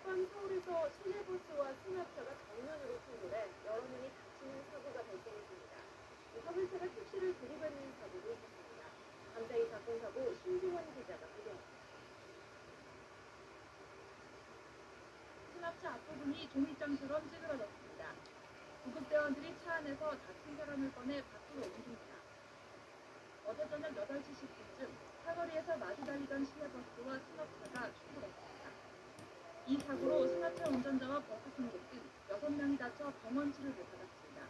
어젯밤 서울에서 시내버스와 승합차가 정면으로 충돌해 여러 명이 다치는 사고가 발생했습니다. 화물차가 택시를 들이받는 사고도 있었습니다. 감사히 사건 사고 신지원 기자가 보도합니다. 승합차 앞부분이 종이장처럼 찌그러졌습니다. 구급대원들이 차 안에서 다친 사람을 꺼내 밖으로 옮깁니다. 어제 저녁 8시 10분쯤 사거리에서 마주 달리던 시내버스와 승합차가 충돌했습니다. 이 사고로 승합차 운전자와 버스 승객 등 6명이 다쳐 병원 치료를 받았습니다.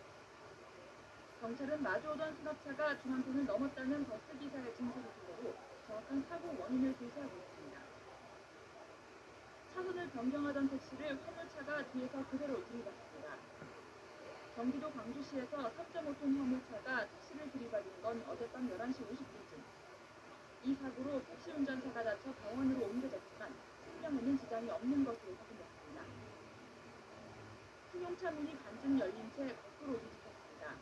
경찰은 마주오던 승합차가 중앙선을 넘었다는 버스 기사의 진술을 토대로 정확한 사고 원인을 조사하고 있습니다. 차선을 변경하던 택시를 화물차가 뒤에서 그대로 들이받습니다. 경기도 광주시에서 3.5톤 화물차가 택시를 들이받은 건 어젯밤 11시 50분쯤. 이 사고로 택시 운전사가 다쳐 병원으로 옮겨졌지만 생명에는 지장이 없는 것으로 확인됐습니다. 승용차 문이 반쯤 열린 채 거꾸로 뒤집혔습니다.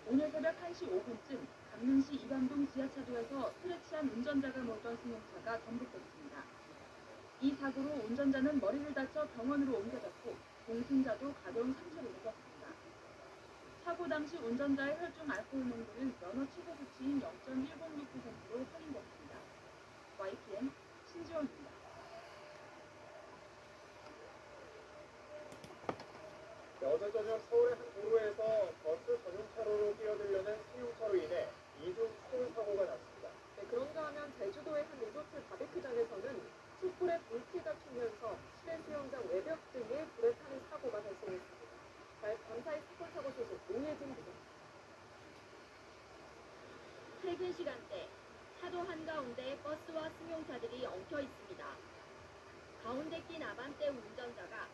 오늘 새벽 1시 5분쯤 강릉시 이반동 지하차도에서 술에 취한 운전자가 몰던 승용차가 전복됐습니다. 이 사고로 운전자는 머리를 다쳐 병원으로 옮겨졌고 동승자도 가벼운 상처를 입었습니다. 사고 당시 운전자의 혈중 알코올 농도는 면허 최고 수치인 0.106%로 확인됐습니다. YTN 신지원입니다. 어제 저녁 서울의 한 도로에서 버스 전용차로로 뛰어들려는 승용차로 인해 이중 추돌 사고가 났습니다. 그런가 하면 제주도의 한 리조트 바베큐장에서는 숯불에 불티가 튀면서 실내 수영장 외벽 등에 불에 타는 사고가 발생했습니다. 감사히 사건 사고 소식 오예진 기자. 퇴근 시간대 차도 한가운데 버스와 승용차들이 엉켜 있습니다. 가운데 낀 아반떼 운전자가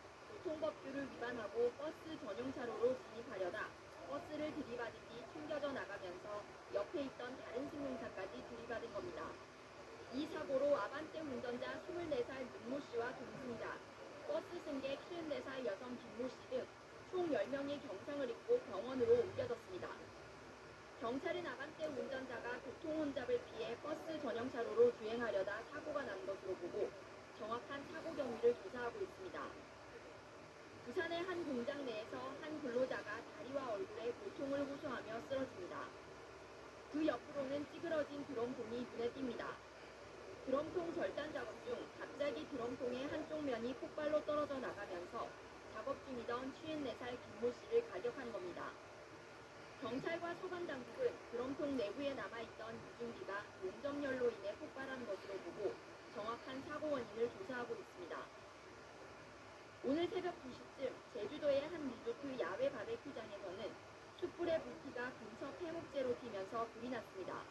교통법규를 위반하고 버스 전용차로로 진입하려다 버스를 들이받은 뒤 튕겨져 나가면서 옆에 있던 다른 승용차까지 들이받은 겁니다. 이 사고로 아반떼 운전자 24살 문모 씨와 동승자, 버스 승객 54살 여성 김모 씨 등 총 10명이 경상을 입고 병원으로 옮겨졌습니다. 경찰은 아반떼 운전자가 교통 혼잡을 피해 버스 전용차로로 주행하려다 사고가 난 것으로 보고 정확한 사고 경위를 조사하고 있습니다. 부산의 한 공장 내에서 한 근로자가 다리와 얼굴에 고통을 호소하며 쓰러집니다. 그 옆으로는 찌그러진 드럼통이 눈에 띕니다. 드럼통 절단 작업 중 갑자기 드럼통의 한쪽 면이 폭발로 떨어져 나가면서 작업 중이던 54살 김모 씨를 가격한 겁니다. 경찰과 소방당국은 드럼통 내부에 남아있던 유증기가 용접열로 인해 폭발한 것으로 보고 정확한 사고 원인을 조사하고 있습니다. 오늘 새벽 2시쯤 제주도의 한 리조트 야외 바베큐장에서는 숯불의 불티가 근처 폐목재로 튀면서 불이 났습니다.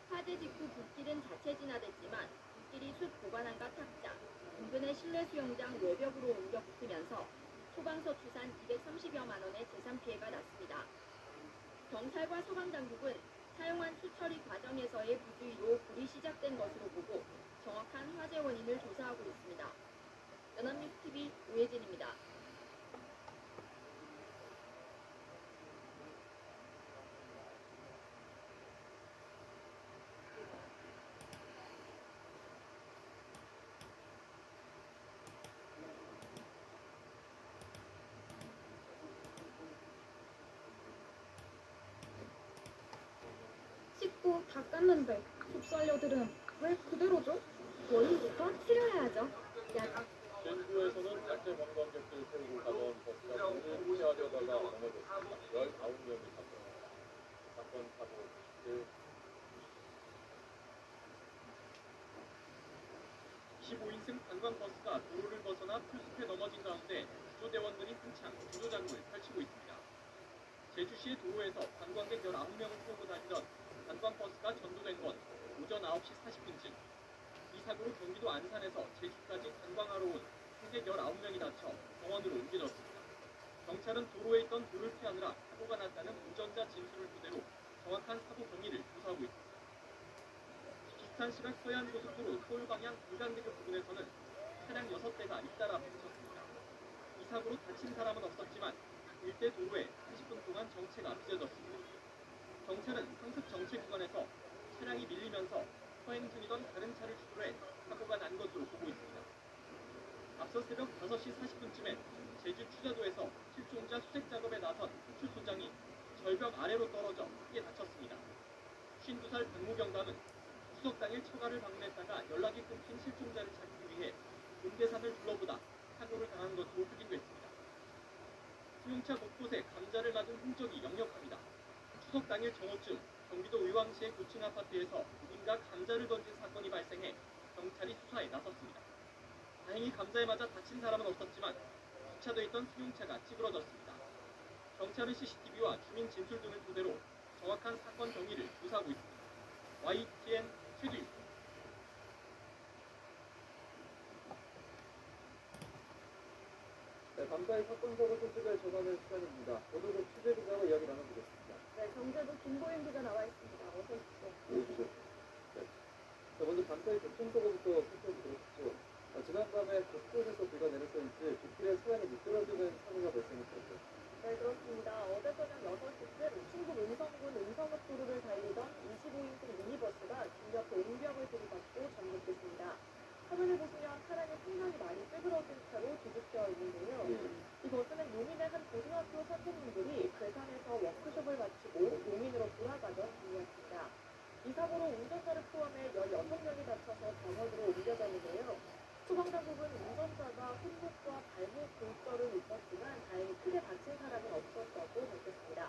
화재 직후 불길은 자체 진화됐지만 불길이 숯 보관함과 탁자, 인근의 실내 수영장 외벽으로 옮겨 붙으면서 소방서 추산 230여만 원의 재산 피해가 났습니다. 경찰과 소방당국은 사용한 숯 처리 과정에서의 부주의로 불이 시작된 것으로 보고 정확한 화재 원인을 조사하고 있습니다. 연합뉴스TV 오예진입니다. 씻고 다 깠는데 좁쌀녀들은 왜 그대로죠? 원인부터 치료해야죠. 제주도에서는 약재 관광객들 태우고 가던 버스가 문을 피하려다가 넘어졌습니다. 19명이 다쳤습니다. 사건 사고 소식들 25인승 관광버스가 도로를 벗어나 풀숲에 넘어진 가운데 구조대원들이 한창 구조작업을 펼치고 있습니다. 제주시의 도로에서 관광객 19명을 태우고 다니던 관광버스가 전도된 건 오전 9시 40분쯤. 이 사고로 경기도 안산에서 제주까지 관광하러 온 승객 19명이 다쳐 병원으로 옮겨졌습니다. 경찰은 도로에 있던 돌을 피하느라 사고가 났다는 운전자 진술을 토대로 정확한 사고 경위를 조사하고 있습니다. 비슷한 시각 서해안고속도로 서울 방향 분당대교 부근에서는 차량 6대가 잇따라 부딪혔습니다. 이 사고로 다친 사람은 없었지만 일대 도로에 30분 동안 정체가 빚어졌습니다. 경찰은 상습 정체 구간에서 차량이 밀리면서 서행 중이던 다른 차를 추돌해 사고가 난 것으로 보고 있습니다. 앞서 새벽 5시 40분쯤에 제주 추자도에서 실종자 수색 작업에 나선 파출소장이 절벽 아래로 떨어져 크게 다쳤습니다. 52살 박무경감은 추석 당일 처가를 방문했다가 연락이 끊긴 실종자를 찾기 위해 본대산을 둘러보다 사고를 당한 것으로 확인됐습니다. 승용차 곳곳에 감자를 맞은 흔적이 역력합니다. 추석 당일 정오쯤 경기도 의왕시의 고층 아파트에서 누군가 감자를 던진 사건이 발생해 경찰이 수사에 나섰습니다. 다행히 감자에 맞아 다친 사람은 없었지만 주차돼 있던 승용차가 찌그러졌습니다. 경찰은 CCTV와 주민 진술 등을 토대로 정확한 사건 경위를 조사하고 있습니다. YTN 최두입니다. 네, 감사히 사건 사고 소식을 전하는 시간입니다. 오늘은 취재 기자와 이야기 나눠보겠습니다. 네, 경제부 김보인 기자 나와 있습니다. 어서 오십시오. 보여주죠. 네. 자, 먼저 감사히 교통사고부터 살펴보겠죠. 지난밤에 곳곳에서 비가 내렸던지 빗길에 차량이 미끄러지는 사고가 발생했었죠. 네, 그렇습니다. 어제 저녁 6시쯤 충북 음성군 음성읍도로를 달리던 25인승 미니버스가 길 옆에 옹벽을 들이받고 전복됐습니다. 화면을 보시면 차량이 상당히 많이 찌그러진 채로 뒤집혀 있는데요. 이 버스는 용인의 한 고등학교 선생님들이 괴산에서 워크숍을 마치고 용인으로 돌아가던 중이었습니다. 이 사고로 운전자를 포함해 16명이 다쳐서 병원으로 옮겨졌는데요. 소방당국은 운전자가 손목과 발목 골절을 입었지만 다행히 크게 다친 사람은 없었다고 밝혔습니다.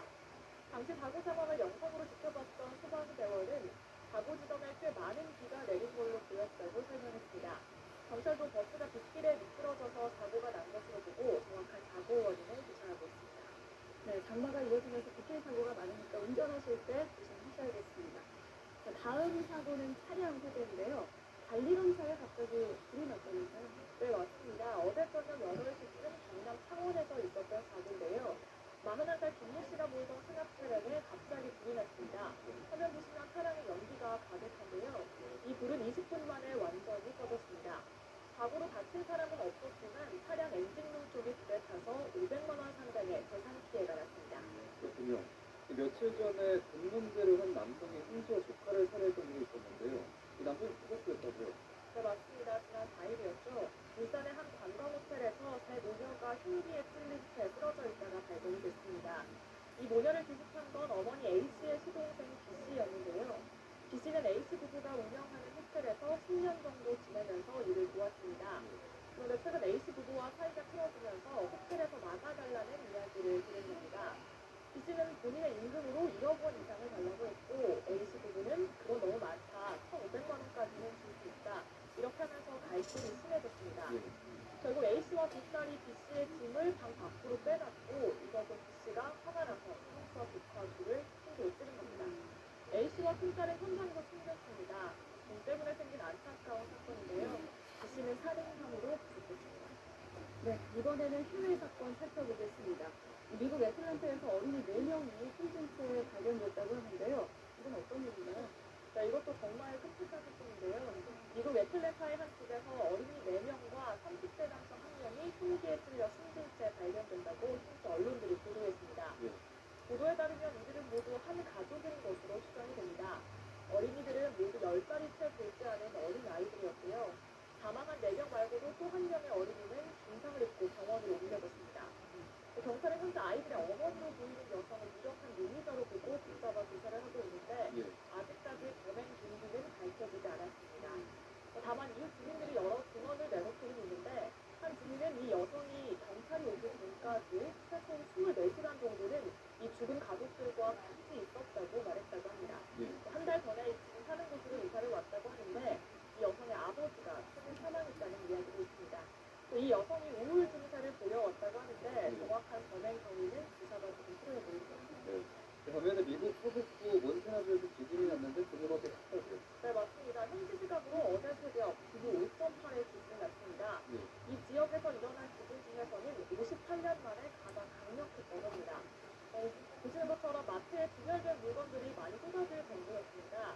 당시 사고 상황을 영상으로 지켜봤던 소방대원은 사고 지점에 꽤 많은 비가 내린 걸로 보였다고 설명했습니다. 경찰도 버스가 빗길에 미끄러져서 사고가 난 것으로 보고 정확한 사고 원인을 조사하고 있습니다. 네, 장마가 이어지면서 빗길 사고가 많으니까 운전하실 때 조심하셔야겠습니다. 자, 다음 사고는 차량 소개인데요. 달리던 차에 갑자기 불이 났다면서요? 네, 맞습니다. 어제 저녁 8시쯤 경남 창원에서 있었던 사고인데요. 41살 김모 씨가 몰던 승합 차량에 갑자기 불이 났습니다. 화면 보시면 차량에 연기가 가득한데요. 이 불은 20분 만에 완전히 꺼졌습니다. 사고로 다친 사람은 없었지만 차량 엔진룸 쪽이 불에 타서 500만 원 상당의 재산 피해가 났습니다. 그렇군요. 며칠 전에 돈 문제로 한 남성이 형수와 조카를 살해했던 일이 있었는데요. 이 남성이 구속됐다고요? 네, 맞습니다. 지난 4일이었죠. 울산의 한 관광호텔에서 세 모녀가 흉기에 찔린 채 쓰러져 있다가 발견이 됐습니다. 이 모녀를 뒤집힌 건 어머니 A씨의 시동생 B씨였는데요. B씨는 A씨 부부가 운영하는 호텔에서 10년 정도 지내면서 일을 도왔습니다. 그런데 최근 A씨 부부와 사이가 틀어지면서 호텔에서 나가달라는 이야기를 들은 겁니다. B씨는 본인의 임금으로 1억 원 이상을 달라고 했고 A씨 부부는 그건 너무 많다. 1,500만 원까지는 줄 수 있다. 이렇게 하면서 갈등이 심해졌습니다. 결국 A씨와 두 딸이 B씨의 짐을 방 밖으로 빼놨고 이것을 B씨가 화가 나서 형수와 조카 둘을 흉기로 찌른 겁니다. A씨와 큰딸은 현장에서 숨졌습니다. 돈 때문에 생긴 안타까운 사건인데요. B씨는 살인 혐의로 구속됐습니다. 네, 이번에는 해외 사건 살펴보겠습니다. 미국 애틀랜타에서 어린이 4명이 숨진 채 발견됐다고 하는데요. 이건 어떤 일인가요? 자, 이것도 정말 끔찍한 사건인데요. 미국 애틀랜타의 한 집에서 어린이 4명과 30대 남성 1명이 흉기에 찔려 숨진 채 발견된다고 현지 언론들이 보도했습니다. 보도에 따르면 이들은 모두 한 가족인 것으로 추정이 됩니다. 어린이들은 모두 10살이 채 되지 않은 어린 아이들이었고요. 사망한 4명 말고도 또 1명의 어린이는 중상을 입고 병원으로 옮겨졌습니다. 경찰은 현재 아이들의 어머니로 보이는 여성을 유력한 용의자로 보고 붙잡아 조사를 하고 있는데 아직까지 범행 동기는 밝혀지지 않았습니다. 다만 이후 주민들이 여러 증언을 내놓고는 있는데 한 주민은 이 여성이 경찰이 오기 전까지 최소 24시간 정도는 이 죽은 가족들과 같이 있었다고 말했다고 합니다. 한 달 전에 지금 사는 곳으로 이사를 왔다고 하는데 이 여성의 아버지가 최근 사망했다는 이야기도 있습니다. 이 여성이 우울 증세를 보여왔다고 하는데 정확한 범행 경위는 조사가 조금 필요해 보입니다. 반면에 미국 서북부 몬태나주에서 지진이 났는데 그거밖에 없다고요? 네, 맞습니다. 현지 시각으로 어제 새벽 기후 5.8의 지진이 났습니다. 이 지역에서 일어난 지진 중에서는 58년 만에 가장 강력했다고 합니다. 보시는 것처럼 마트에 분열된 물건들이 많이 쏟아질 정도였습니다.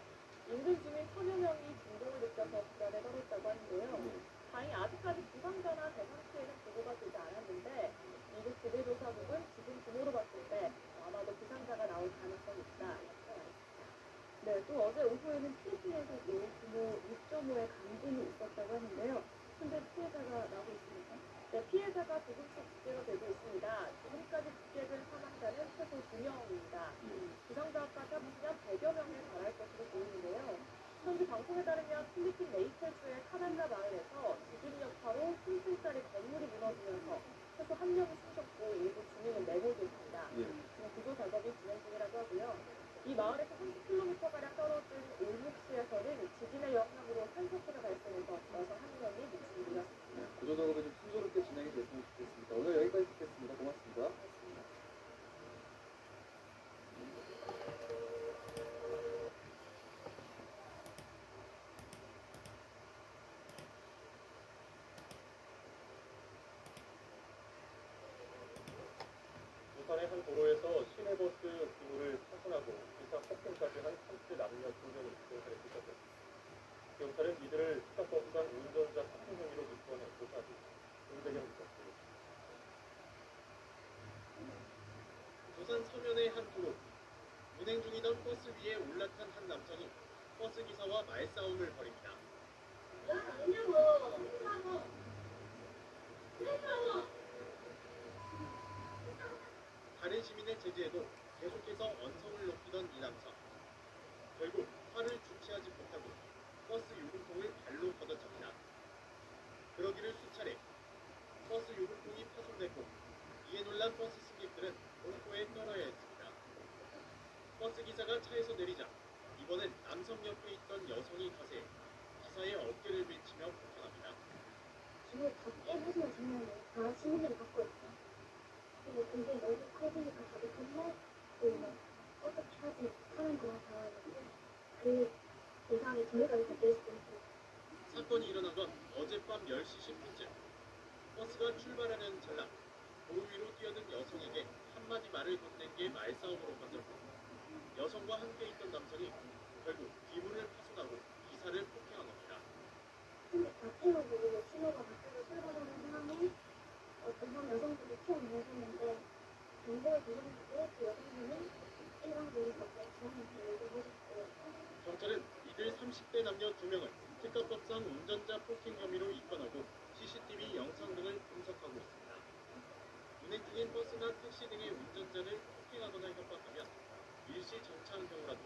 인근 주민 1000여 명이 진동을 느껴서 불안에 떨었다고 하는데요. 다행히 아직까지 부상자나 재산 피해는 보고가 되지 않았는데 미국 지질조사국은 지진 규모로 봤을 때 아마도 부상자가 나올 가능성이 있다 이렇게 말했습니다. 네, 또 어제 오후에는 사망자가 조금씩 집계가 되고 있습니다. 지금까지 집계된 사망자는 최소 2명입니다. 기상과학과 탐지면 100여 명에 달할 것으로 보이는데요. 현지 방송에 따르면 필리핀 네이텔주의 카날라 마을에서 지진 여파로 3층짜리 건물이 무너지면서 최소 1명이 숨졌고 일부 주민은 내몰고 있습니다. 지금 구조 작업이 진행 중이라고 하고요. 이 마을에서 30km가량 떨어진 올묵시에서는 지진의 영향으로 산사태가 발생해서 여성 1명이 목숨을 잃었습니다. 구조 작업이 좀 순조롭게 진행이 됐으면 좋겠습니다. 오늘 여기까지 듣겠습니다. 고맙습니다. 부산의 한 도로에서 시내버스 기물을 파손하고 기사 폭행까지 한 30대 남녀 2명이 경찰에 붙잡혔습니다. 경찰은 이들을 특가법상 운전자 폭행 혐의로 입건해 조사 중 공대경 있었습니다. 부산 서면의 한 도로. 운행 중이던 버스 위에 올라탄 한 남성이 버스 기사와 말싸움을 벌입니다. 다른 시민의 제지에도 계속해서 언성을 높이던 이 남성. 결국 화를 주체하지 못하고 버스 요금통을 발로 걷어찹니다. 그러기를 수차례 버스 요금통이 파손됐고 이에 놀란 버스 승객들은 공포에 떨어야 했습니다. 버스 기사가 차에서 내리자 이번엔 남성 옆에 있던 여성이 거세 기사의 어깨를 밀치며 폭행합니다. 이거 다 깨부수면 정말 다 시민들이 갖고 있어. 그리고 근데 너무 커지니까 다들 겁나 뭐 어떻게 하지 하는 거 같아가지고 그 대상이 저희가 이렇게 될 수도 있고. 사건이 일어난 건 어젯밤 10시 10분쯤. 버스가 출발하는 찰나 도로 위로 뛰어든 여성에게 한마디 말을 건넨 게 말싸움으로 번졌고 여성과 함께 있던 남성이 결국 기물을 파손하고 기사를 폭행한 겁니다. 근데 바뀌어보고 신호가 바뀌어서 출발하는 상황에 어떤 한 여성분이 튀어나오셨는데 정보를 주셨는데 그 여성분은 일방적으로 갑자기 저한테 얘기를 하셨고. 경찰은 이들 30대 남녀 2명을 특가법상 운전자 폭행 혐의로 입건하고 CCTV 영상 등을 분석하고 있습니다. 운행 중인 버스나 택시 등의 운전자를 폭행하거나 협박하면 일시 정차한 경우라도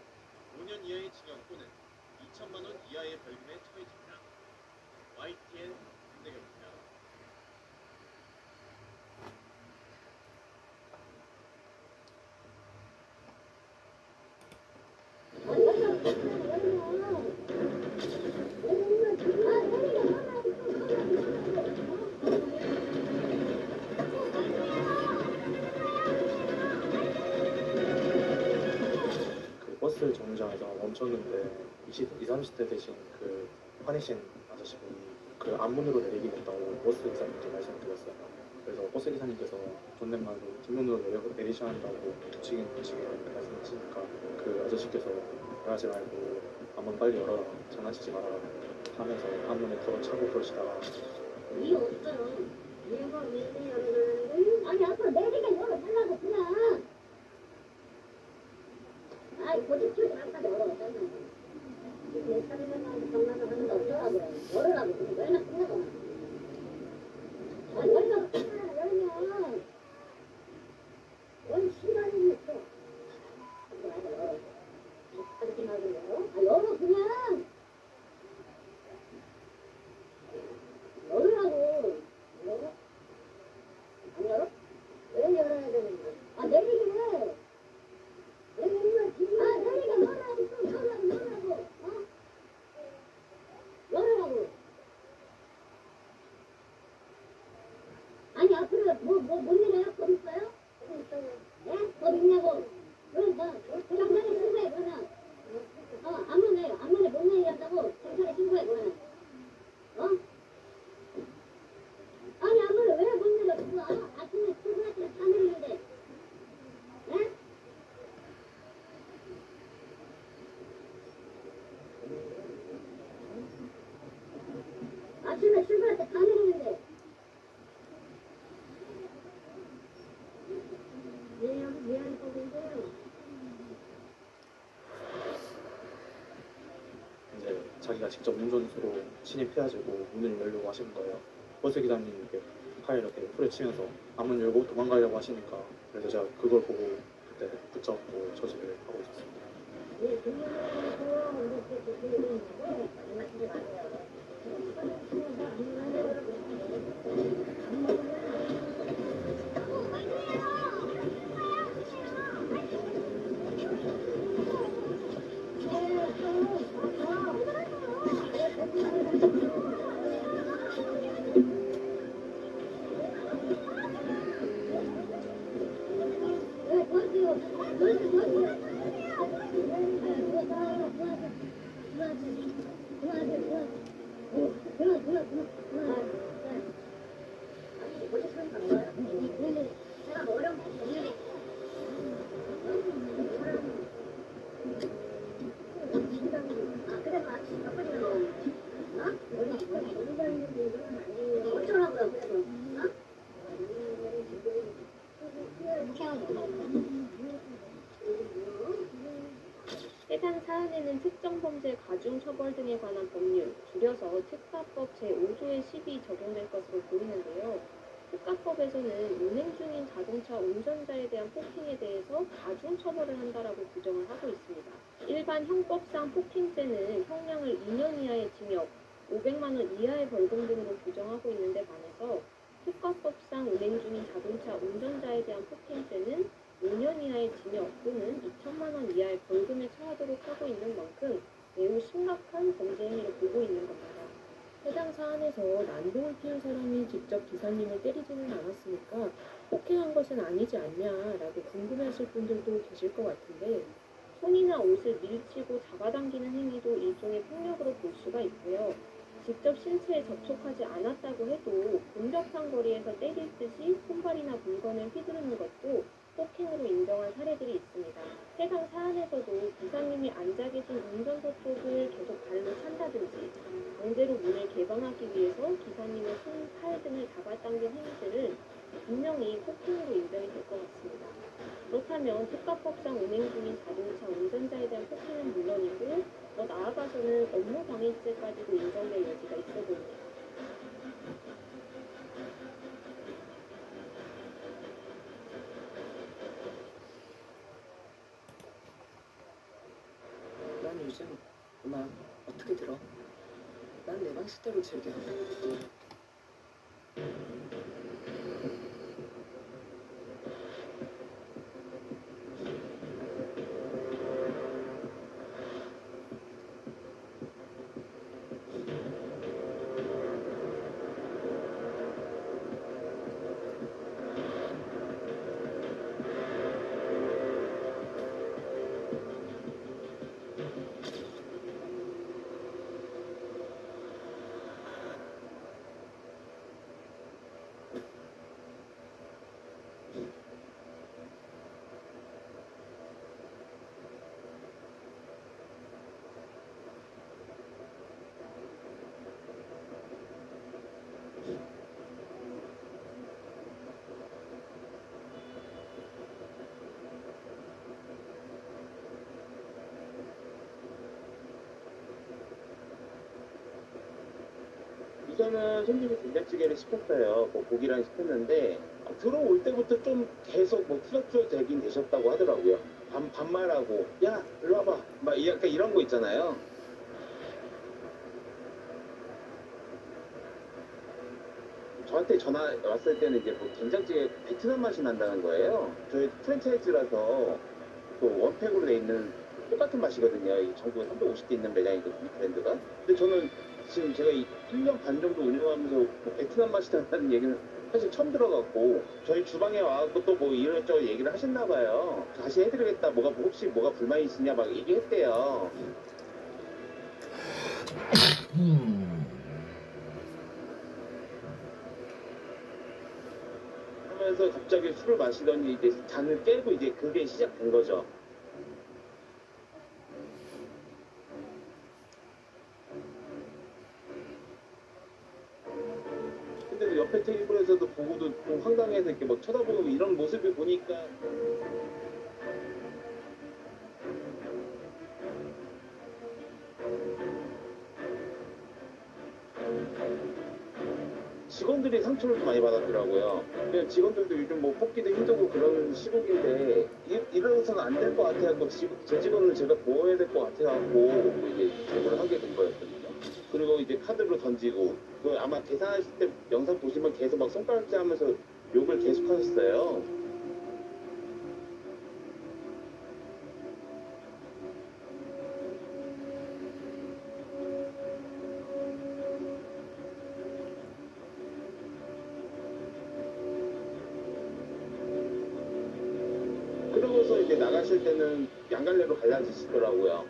5년 이하의 징역 또는 2천만 원 이하의 벌금에 처해집니다. YTN 김대경입니다. 그 버스 정류장에서 멈췄는데 20, 30대 되신 그 화내신 아저씨분이 그 앞문으로 내리게 된다고 버스 기사님께 말씀드렸어요. 그래서 버스 기사님께서 존댓말로 뒷문으로 내리셔야 한다고 붙이긴 말씀하시니까 그 아저씨께서 그러지 말고 앞문 빨리 열어라, 장난치지 마라 하면서 앞문에 걸어 차고 그러시다가 이게 없어요. 얘가 왜 열어주는데? 아니 앞으로 내리게 열어달라고 그냥. 아이 고집주지 말까 열어달라고. 내 차례만 장난을 하는데 어쩌라고요. 열으라고. 그냥 열면 끝나잖아. 아니 열면 열면 원 시간이 있어. 열어. 그렇게 말고 열어? 아 열어 그냥. 열으라고. 열어? 안 열어? 왜 열어야 되는 거야? 아 내리기 왜? 내리기 아 내리기 열으라고. 어? 열으라고. 아니 앞으로 못 내려요? 법 있어요? 법 있어요. 예? 법 있냐고. 그럼 경찰에 신고해 그러면. 앞문에 못 내리게 한다고 경찰에 신고해 그러면. 어? 아니 앞문에 왜 못 내려? 그거 아침에 출근할 때 다 내리는데. 예? 아침에 출근할 때 다 내리는데. 왜 안 보는데요? 이제 자기가 직접 운전수로 침입해가지고 문을 열려고 하시는 거예요. 버스 기사님께 팔 이렇게 후려치면서 앞문 열고 도망가려고 하시니까 그래서 제가 그걸 보고 그때 붙잡고 저지를 하고 있었습니다. 해당 사안에는 특정 범죄 가중 처벌 등에 관한 법률, 줄여서 특가법 제5조의 10이 적용될 것으로 보이는데요. 특가법에서는 운행 중인 자동차 운전자에 대한 폭행에 대해서 가중 처벌을 한다라고 규정을 하고 있습니다. 일반 형법상 폭행죄는 형량을 2년 이하의 징역, 500만 원 이하의 벌금 등으로 규정하고 있는데 반해서 특가법상 운행 중인 자동차 운전자에 대한 폭행죄는 5년 이하의 징역 또는 2천만 원 이하의 벌금에 처하도록 하고 있는 만큼 매우 심각한 범죄 행위를 보고 있는 겁니다. 해당 사안에서 난동을 피운 사람이 직접 기사님을 때리지는 않았으니까 폭행한 것은 아니지 않냐라고 궁금해하실 분들도 계실 것 같은데 손이나 옷을 밀치고 잡아당기는 행위도 일종의 폭력으로 볼 수가 있고요. 직접 신체에 접촉하지 않았다고 해도 공격한 거리에서 때릴 듯이 손발이나 물건을 휘두르는 것도 폭행으로 인정한 사례들이 있습니다. 해당 사안에서도 기사님이 앉아 계신 운전석 쪽을 계속 발로 찬다든지 강제로 문을 개방하기 위해서 기사님의 손, 팔 등을 잡아당긴 행위들은 분명히 폭행으로 인정이 될 것 같습니다. 그렇다면 특가법상 운행 중인 자동차 운전자에 대한 폭행은 물론이고 더 나아가서는 업무 방해죄까지도 인정될 여지가 있어 보입니다. 난 요즘 음악 어떻게 들어? 난 내 방식대로 즐겨. 우선은 손님이 된장찌개를 시켰어요. 뭐 고기랑 시켰는데 들어올 때부터 좀 계속 뭐 투닥투닥 되긴 되셨다고 하더라고요. 반말하고 야 일로 와봐 막 약간 이런 거 있잖아요. 저한테 전화 왔을 때는 이제 뭐 된장찌개 베트남 맛이 난다는 거예요. 저희 프랜차이즈라서 또 원팩으로 돼 있는 똑같은 맛이거든요. 이 전국에 350개 있는 매장이거든요, 브랜드가. 근데 저는 지금 제가 1년 반 정도 운영하면서 뭐 베트남 맛이 난다는 얘기는 사실 처음 들어갔고 저희 주방에 와갖고 또 뭐 이런저런 얘기를 하셨나 봐요. 다시 해드리겠다. 혹시 뭐가 불만이 있으냐 막 얘기했대요. 하면서 갑자기 술을 마시더니 이제 잔을 깨고 이제 그게 시작된 거죠. 근데 그 옆에 테이블에서도 보고도 좀 황당해서 이렇게 막 쳐다보고 이런 모습을 보니까 직원들이 상처를 좀 많이 받았더라고요. 그냥 직원들도 요즘 뭐 뽑기도 힘들고 그런 시국인데 이러고서는 안 될 것 같아갖고 제 직원을 제가 보호해야 될 것 같아갖고 이제 제보를 하게 된 거였거든요. 그리고 이제 카드로 던지고 그 아마 계산하실 때 영상 보시면 계속 막 손가락질 하면서 욕을 계속 하셨어요. 그러고서 이제 나가실 때는 양갈래로 갈라지시더라고요.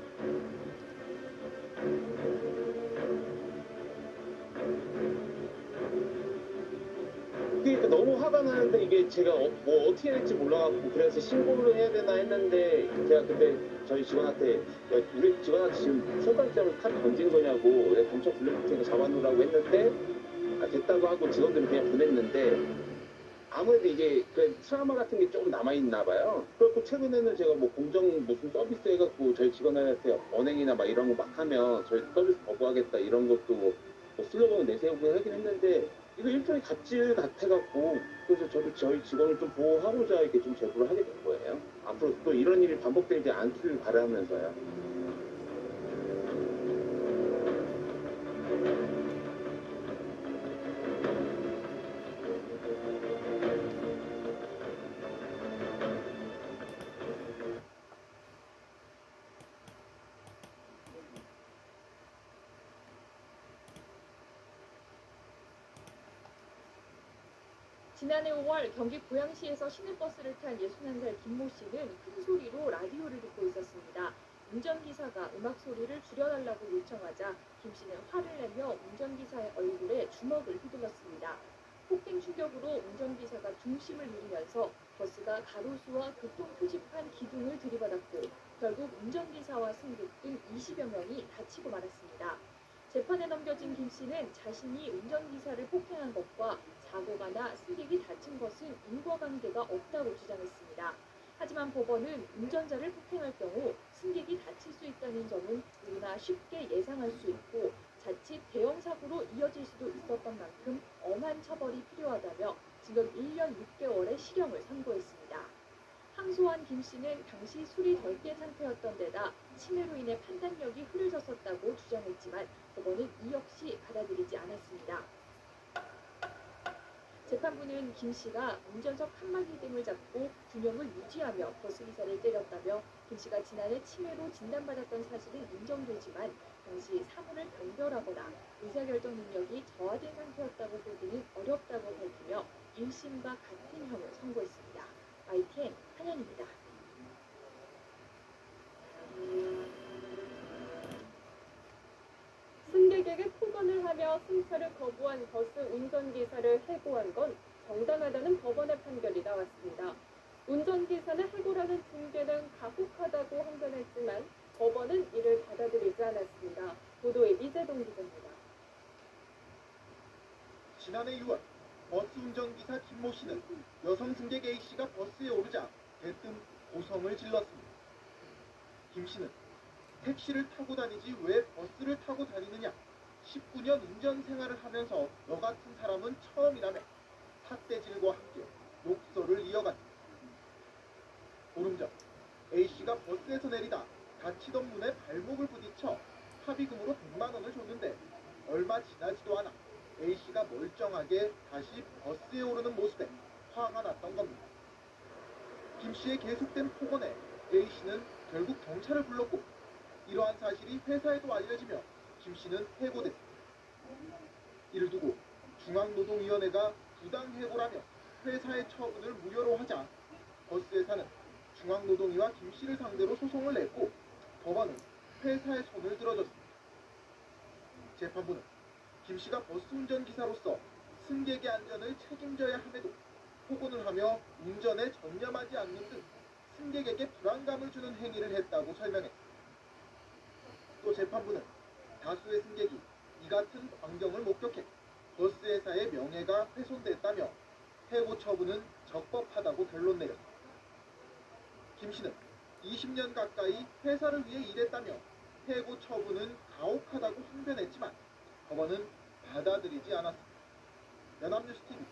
그러니까 너무 화가 나는데 이게 제가 뭐 어떻게 해야 될지 몰라갖고 그래서 신고를 해야 되나 했는데 제가 그때 저희 직원한테 야, 우리 직원한테 지금 손가락질하면서 카드 던진 거냐고 내가 경찰 불러줄 테니까 잡아놓으라고 했는데 됐다고 하고 직원들이 그냥 보냈는데 아무래도 이게 그 트라우마 같은 게 조금 남아있나 봐요. 그래갖고 최근에는 제가 뭐 공정 무슨 서비스 해갖고 저희 직원한테 언행이나 막 이런 거 막 하면 저희 서비스 거부하겠다 이런 것도 뭐 슬로건을 내세우고 하긴 했는데 이거 일종의 갑질 같아갖고 그래서 저도 저희 직원을 좀 보호하고자 이렇게 좀 제보를 하게 된 거예요. 앞으로 또 이런 일이 반복되지 않기를 바라면서요. 지난해 5월 경기 고양시에서 시내버스를 탄 61살 김모 씨는 큰 소리로 라디오를 듣고 있었습니다. 운전기사가 음악 소리를 줄여달라고 요청하자 김 씨는 화를 내며 운전기사의 얼굴에 주먹을 휘둘렀습니다. 폭행 충격으로 운전기사가 중심을 잃으면서 버스가 가로수와 교통표지판 기둥을 들이받았고 결국 운전기사와 승객 등 20여 명이 다치고 말았습니다. 재판에 넘겨진 김 씨는 자신이 운전기사를 폭행한 것과 사고가 나 승객이 다친 것은 인과관계가 없다고 주장했습니다. 하지만 법원은 운전자를 폭행할 경우 승객이 다칠 수 있다는 점은 누구나 쉽게 예상할 수 있고 자칫 대형 사고로 이어질 수도 있었던 만큼 엄한 처벌이 필요하다며 징역 1년 6개월의 실형을 선고했습니다. 항소한 김 씨는 당시 술이 덜 깬 상태였던 데다 치매로 인해 판단력이 흐려졌었다고 주장했지만 법원은 이 역시 받아들이지 않았습니다. 재판부는 김 씨가 운전석 칸막이 등을 잡고 균형을 유지하며 버스기사를 때렸다며 김 씨가 지난해 치매로 진단받았던 사실은 인정되지만 당시 사물을 변별하거나 의사결정 능력이 저하된 상태였다고 보기는 어렵다고 밝히며 1심과 같은 형을 선고했습니다. YTN 한현입니다. 승객에게 폭언을 하며 승차를 거부한 버스 운전기사를 해고한 건 정당하다는 법원의 판결이 나왔습니다. 운전기사는 해고라는 징계는 가혹하다고 항변했지만 법원은 이를 받아들이지 않았습니다. 보도에 이재동 기자입니다. 지난해 6월 버스 운전기사 김모 씨는 여성 승객 A 씨가 버스에 오르자 대뜸 고성을 질렀습니다. 김 씨는 택시를 타고 다니지 왜 버스를 타고 다니느냐, 19년 운전 생활을 하면서 너 같은 사람은 처음이라며 삿대질과 함께 욕설을 이어갔습니다. 보름 전 A 씨가 버스에서 내리다 다치던 문에 발목을 부딪혀 합의금으로 100만 원을 줬는데 얼마 지나지도 않아 A 씨가 멀쩡하게 다시 버스에 오르는 모습에 화가 났던 겁니다. 김 씨의 계속된 폭언에 A 씨는 결국 경찰을 불렀고 이러한 사실이 회사에도 알려지며 김 씨는 해고됐습니다. 이를 두고 중앙노동위원회가 부당해고라며 회사의 처분을 무효로 하자 버스회사는 중앙노동위와 김 씨를 상대로 소송을 냈고 법원은 회사의 손을 들어줬습니다. 재판부는 김 씨가 버스 운전기사로서 승객의 안전을 책임져야 함에도 폭언을 하며 운전에 전념하지 않는 등 승객에게 불안감을 주는 행위를 했다고 설명했습니다. 또 재판부는 다수의 승객이 이 같은 광경을 목격해 버스회사의 명예가 훼손됐다며 해고 처분은 적법하다고 결론 내렸습니다. 김 씨는 20년 가까이 회사를 위해 일했다며 해고 처분은 가혹하다고 항변했지만 법원은 받아들이지 않았습니다. 연합뉴스 TV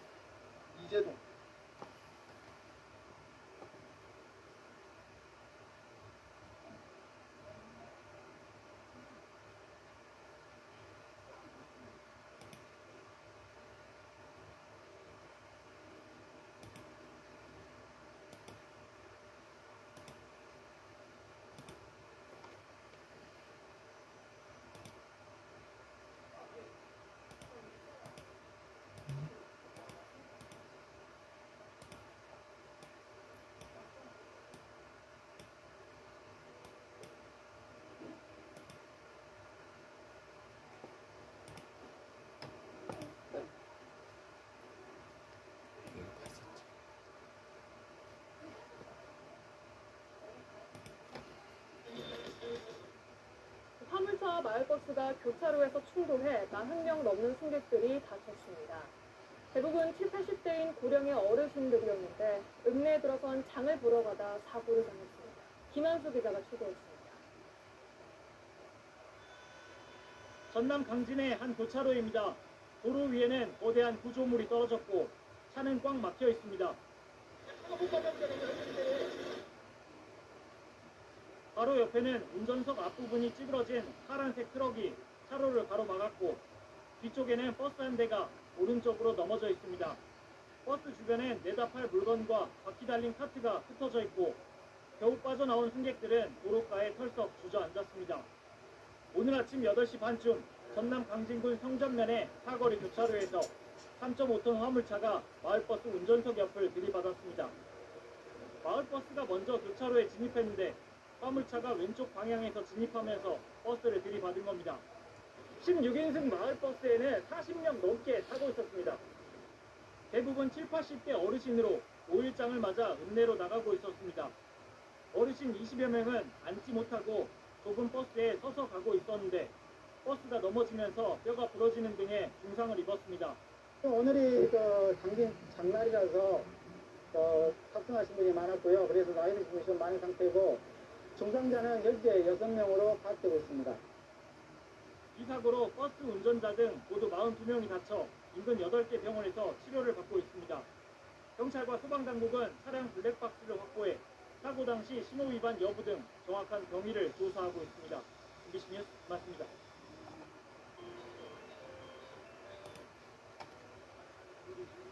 이재동. 화물차와 마을버스가 교차로에서 충돌해 40명 넘는 승객들이 다쳤습니다. 대부분 7, 80대인 고령의 어르신들이었는데 읍내에 들어선 장을 보러 가다 사고를 당했습니다. 김한수 기자가 취재했습니다. 전남 강진의 한 교차로입니다. 도로 위에는 거대한 구조물이 떨어졌고 차는 꽉 막혀 있습니다. 바로 옆에는 운전석 앞부분이 찌그러진 파란색 트럭이 차로를 가로막았고 뒤쪽에는 버스 한 대가 오른쪽으로 넘어져 있습니다. 버스 주변엔 내다팔 물건과 바퀴 달린 카트가 흩어져 있고 겨우 빠져나온 승객들은 도로가에 털썩 주저앉았습니다. 오늘 아침 8시 반쯤 전남 강진군 성전면의 사거리 교차로에서 3.5톤 화물차가 마을버스 운전석 옆을 들이받았습니다. 마을버스가 먼저 교차로에 진입했는데 화물차가 왼쪽 방향에서 진입하면서 버스를 들이받은 겁니다. 16인승 마을버스에는 40명 넘게 타고 있었습니다. 대부분 7, 80대 어르신으로 5일장을 맞아 읍내로 나가고 있었습니다. 어르신 20여 명은 앉지 못하고 좁은 버스에 서서 가고 있었는데 버스가 넘어지면서 뼈가 부러지는 등의 중상을 입었습니다. 오늘이 강진 장날이라서 탑승하신 분이 많았고요. 그래서 나이 드신 분이 좀 많은 상태고 중상자는 현재 6명으로 파악되고 있습니다. 이 사고로 버스 운전자 등 모두 42명이 다쳐 인근 8개 병원에서 치료를 받고 있습니다. 경찰과 소방당국은 차량 블랙박스를 확보해 사고 당시 신호위반 여부 등 정확한 경위를 조사하고 있습니다. MBC 뉴스 맞습니다.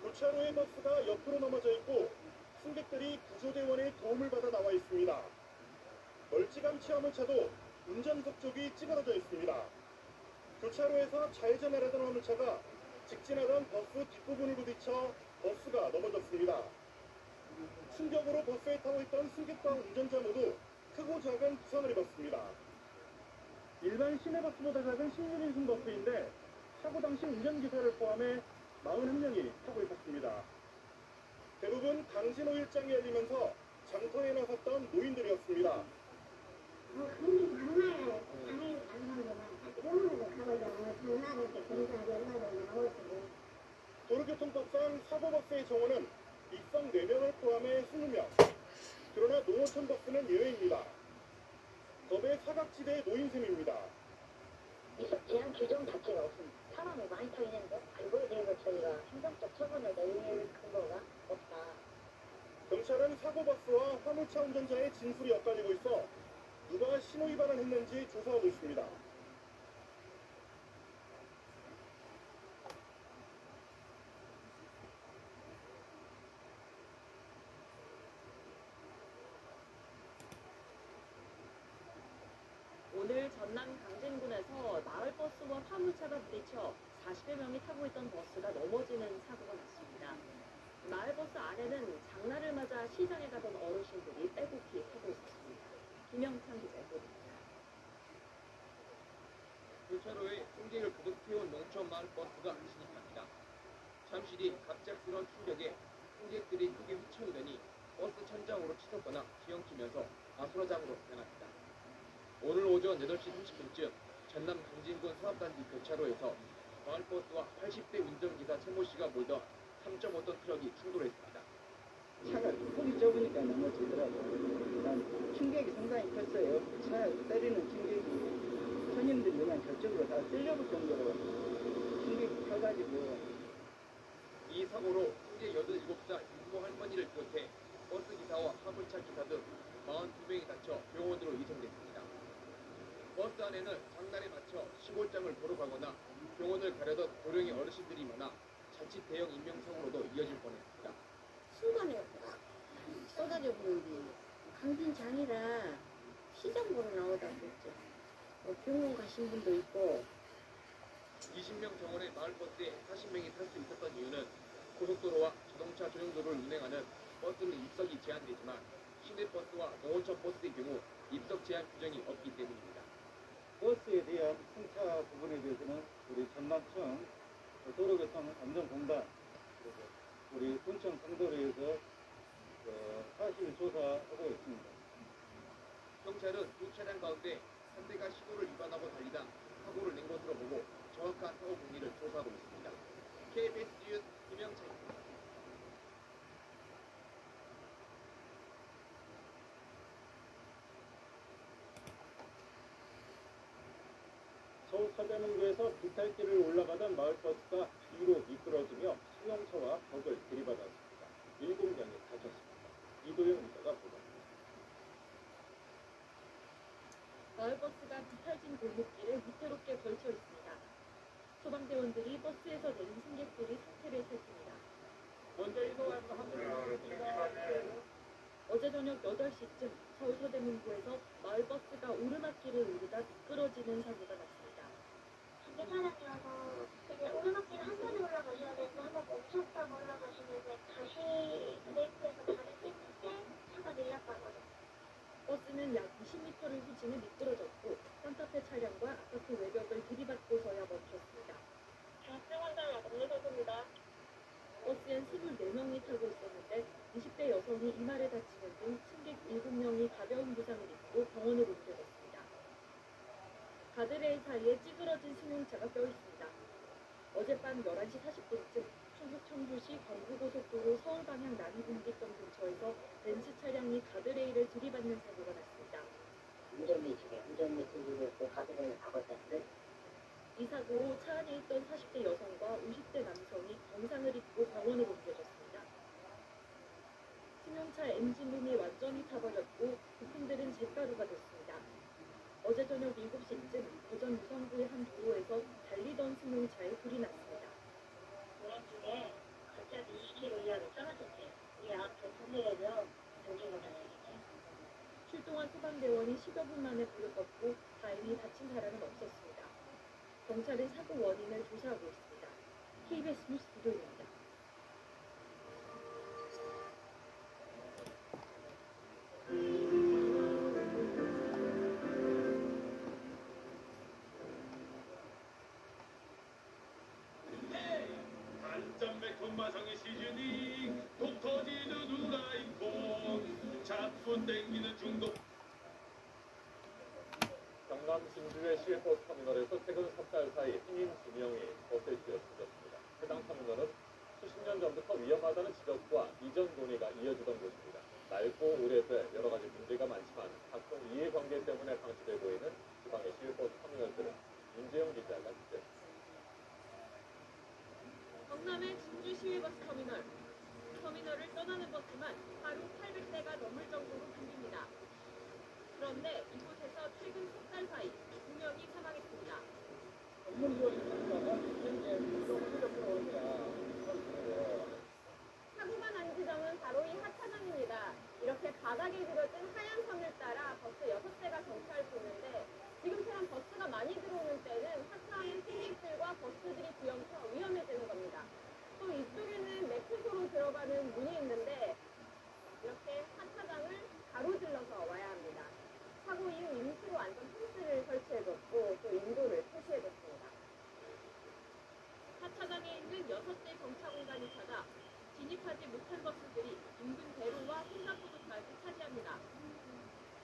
교차로에 버스가 옆으로 넘어져 있고 승객들이 구조대원의 도움을 받아 나와 있습니다. 멀찌감치 화물차도 운전석 쪽이 찌그러져 있습니다. 교차로에서 좌회전하려던 화물차가 직진하던 버스 뒷부분을 부딪혀 버스가 넘어졌습니다. 충격으로 버스에 타고 있던 승객과 운전자 모두 크고 작은 부상을 입었습니다. 일반 시내버스보다 작은 16인승 버스인데 사고 당시 운전기사를 포함해 41명이 타고 있었습니다. 대부분 강진 5일장이 열리면서 장터에 나섰던 노인들이었습니다. 근데 장난을 안 하는구나. 병원으로 가고 있잖아요. 장난을 이렇게 검사하고 연락을 나오시고. 도로교통법상 사고버스의 정원은 입성 4명을 포함해 20명. 그러나 농어촌 버스는 예외입니다. 법의 사각지대의 노인셈입니다. 제한 규정 자체가 없습니다. 사람이 많이 타긴 했는데 그거에 대해서 저희가 행정적 처분을 내릴 근거가 없다. 경찰은 사고버스와 화물차 운전자의 진술이 엇갈리고 있어 누가 신호위반을 했는지 조사하고 있습니다. 오늘 전남 강진군에서 마을버스와 화물차가 부딪혀 40여 명이 타고 있던 버스가 넘어지는 사고가 났습니다. 마을버스 안에는 장날을 맞아 시장에 가던 어르신들이 빼곡히 타고 있었습니다. 김영찬 기자의 보도입니다. 교차로에 승객을 가득 태운 농촌 마을 버스가 진입합니다. 잠시 뒤 갑작스런 충격에 승객들이 크게 휘청이더니 버스 천장으로 치솟거나 뒤엉키면서 아수라장으로 변합니다. 오늘 오전 8시 30분쯤 전남 강진군 산업단지 교차로에서 마을버스와 80대 운전기사 최모 씨가 몰던 3.5톤 트럭이 충돌했습니다. 차가 폭이 좁으니까 넘어지더라고요. 난 충격이 상당히 컸어요. 차 때리는 충격이 손님들이 그냥 저쪽으로 다 쓸려볼 정도로 충격이 커가지고 사고로 현재 87살 윤모 할머니를 비롯해 버스 기사와 화물차 기사 등 42명이 다쳐 병원으로 이송됐습니다. 버스 안에는 장날에 맞춰 시골장을 보러 가거나 병원을 가려던 고령의 어르신들이 많아 자칫 대형 인명사고로도 이어질 뻔했습니다. 순간에 확 쏟아져 버린 강진장이라 시장 보러 나오다 그랬죠. 병원 가신 분도 있고 20명 정원의 마을버스에 40명이 탈 수 있었던 이유는 고속도로와 자동차 전용도로를 운행하는 버스는 입석이 제한되지만 시내버스와 농어촌 버스의 경우 입석 제한 규정이 없기 때문입니다. 버스에 대한 승차 부분에 대해서는 우리 전남청 도로교통안전공단 그리고 우리 군청 상도로에서 사실 조사하고 있습니다. 경찰은 두 차량 가운데 한 대가 시도를 위반하고 달리다 사고를 낸 것으로 보고 정확한 사고 경위를 조사하고 있습니다. KBS 뉴스 김영찬입니다. 서울 서대문구에서 비탈길을 올라가던 마을버스가 뒤로 미끄러지며 승용차와 벽을 들이받았습니다. 7명이 다쳤습니다. 이도영 기자가 보도합니다. 마을버스가 비탈진 골목길을 위태롭게 걸쳐 있습니다. 소방대원들이 버스에서 내린 승객들의 상태를 살핍니다. 먼저 이동하는 한분 어제 저녁 8시쯤 서울 서대문구에서 마을버스가 오르막길을 오르다 미끄러지는 사고가 났습니다. 전기 차량이어서 이제 오르막길 한 번에 올라가셔야 되는데 한번 멈췄다가 올라가시는데 다시 브레이크에서 다리 뛸 때 차가 밀렸다고요. 버스는 약 20m를 후진해 미끄러졌고 산타페 차량과 아파트 외벽을 들이받고서야 멈췄습니다. 중증환자 검문서입니다. 버스엔 24명이 타고 있었는데 20대 여성이 이마를 다치는 등 승객 7명이 가벼운 부상을 입고 병원으로 옮겨졌습니다. 가드레일 사이에 찌그러진 승용차가 껴있습니다. 어젯밤 11시 40분쯤 충북 청주시 경부고속도로 서울 방향 난이분기점 근처에서 벤츠 차량이 가드레일을 들이받는 사고가 났습니다. 운전미 쪽으로 그 가드레일 박았다는데 이 사고로 차 안에 있던 40대 여성과 50대 남성이 경상을 입고 병원으로 옮겨졌습니다. 승용차 엔진룸이 완전히 타버렸고 부품들은 잿가루가 됐습니다. 어제 저녁 7시쯤 대전 유성구의 한 도로에서 달리던 승용차에 불이 났습니다. 운행 중에 갑자기 20km 이하로 떨어졌대요. 이 앞에 분리해서 정지가 났어요. 출동한 소방대원이 10여 분 만에 불을 껐고 다행히 다친 사람은 없었습니다. 경찰은 사고 원인을 조사하고 있습니다. KBS 뉴스 이도입니다. 마성의 시즈닝 독 터지는 후라이콘 자꾸 땡기는 중독. 경남 진주의 시외버스 터미널에서 최근 3달 사이 승인 2명이 버스에 씌워졌습니다. 해당 터미널은 수십 년 전부터 위험하다는 지적과 이전 논의가 이어지던 곳입니다. 낡고 오래돼 여러 가지 문제가 많지만 가끔 이해관계 때문에 방치되고 있는 지방의 시외버스 터미널들은 윤재영 기자가 취재했습니다. 경남의 진주 시외버스 터미널. 터미널을 떠나는 버스만 하루 800대가 넘을 정도로 붐빕니다. 그런데 이곳에서 최근 3달 사이 2명이 사망했습니다. 사고가 난 지점은 바로 이 하차장입니다. 이렇게 바닥에 그려진 하얀 선을 따라 버스 6대가 정차할 수 있는데 지금처럼 버스가 많이 들어오는 때는 하차하는 승객들과 버스들이 뒤엉켜 위험해지는 겁니다. 또 이쪽에는 매표소로 들어가는 문이 있는데 이렇게 하차장을 가로질러서 와야 합니다. 사고 이후 임시로 안전 펜스를 설치해줬고 또 인도를 표시해줬습니다. 하차장에 있는 6대 정차 공간이 찾아 진입하지 못한 버스들이 인근 대로와 횡단보도까지 차지합니다.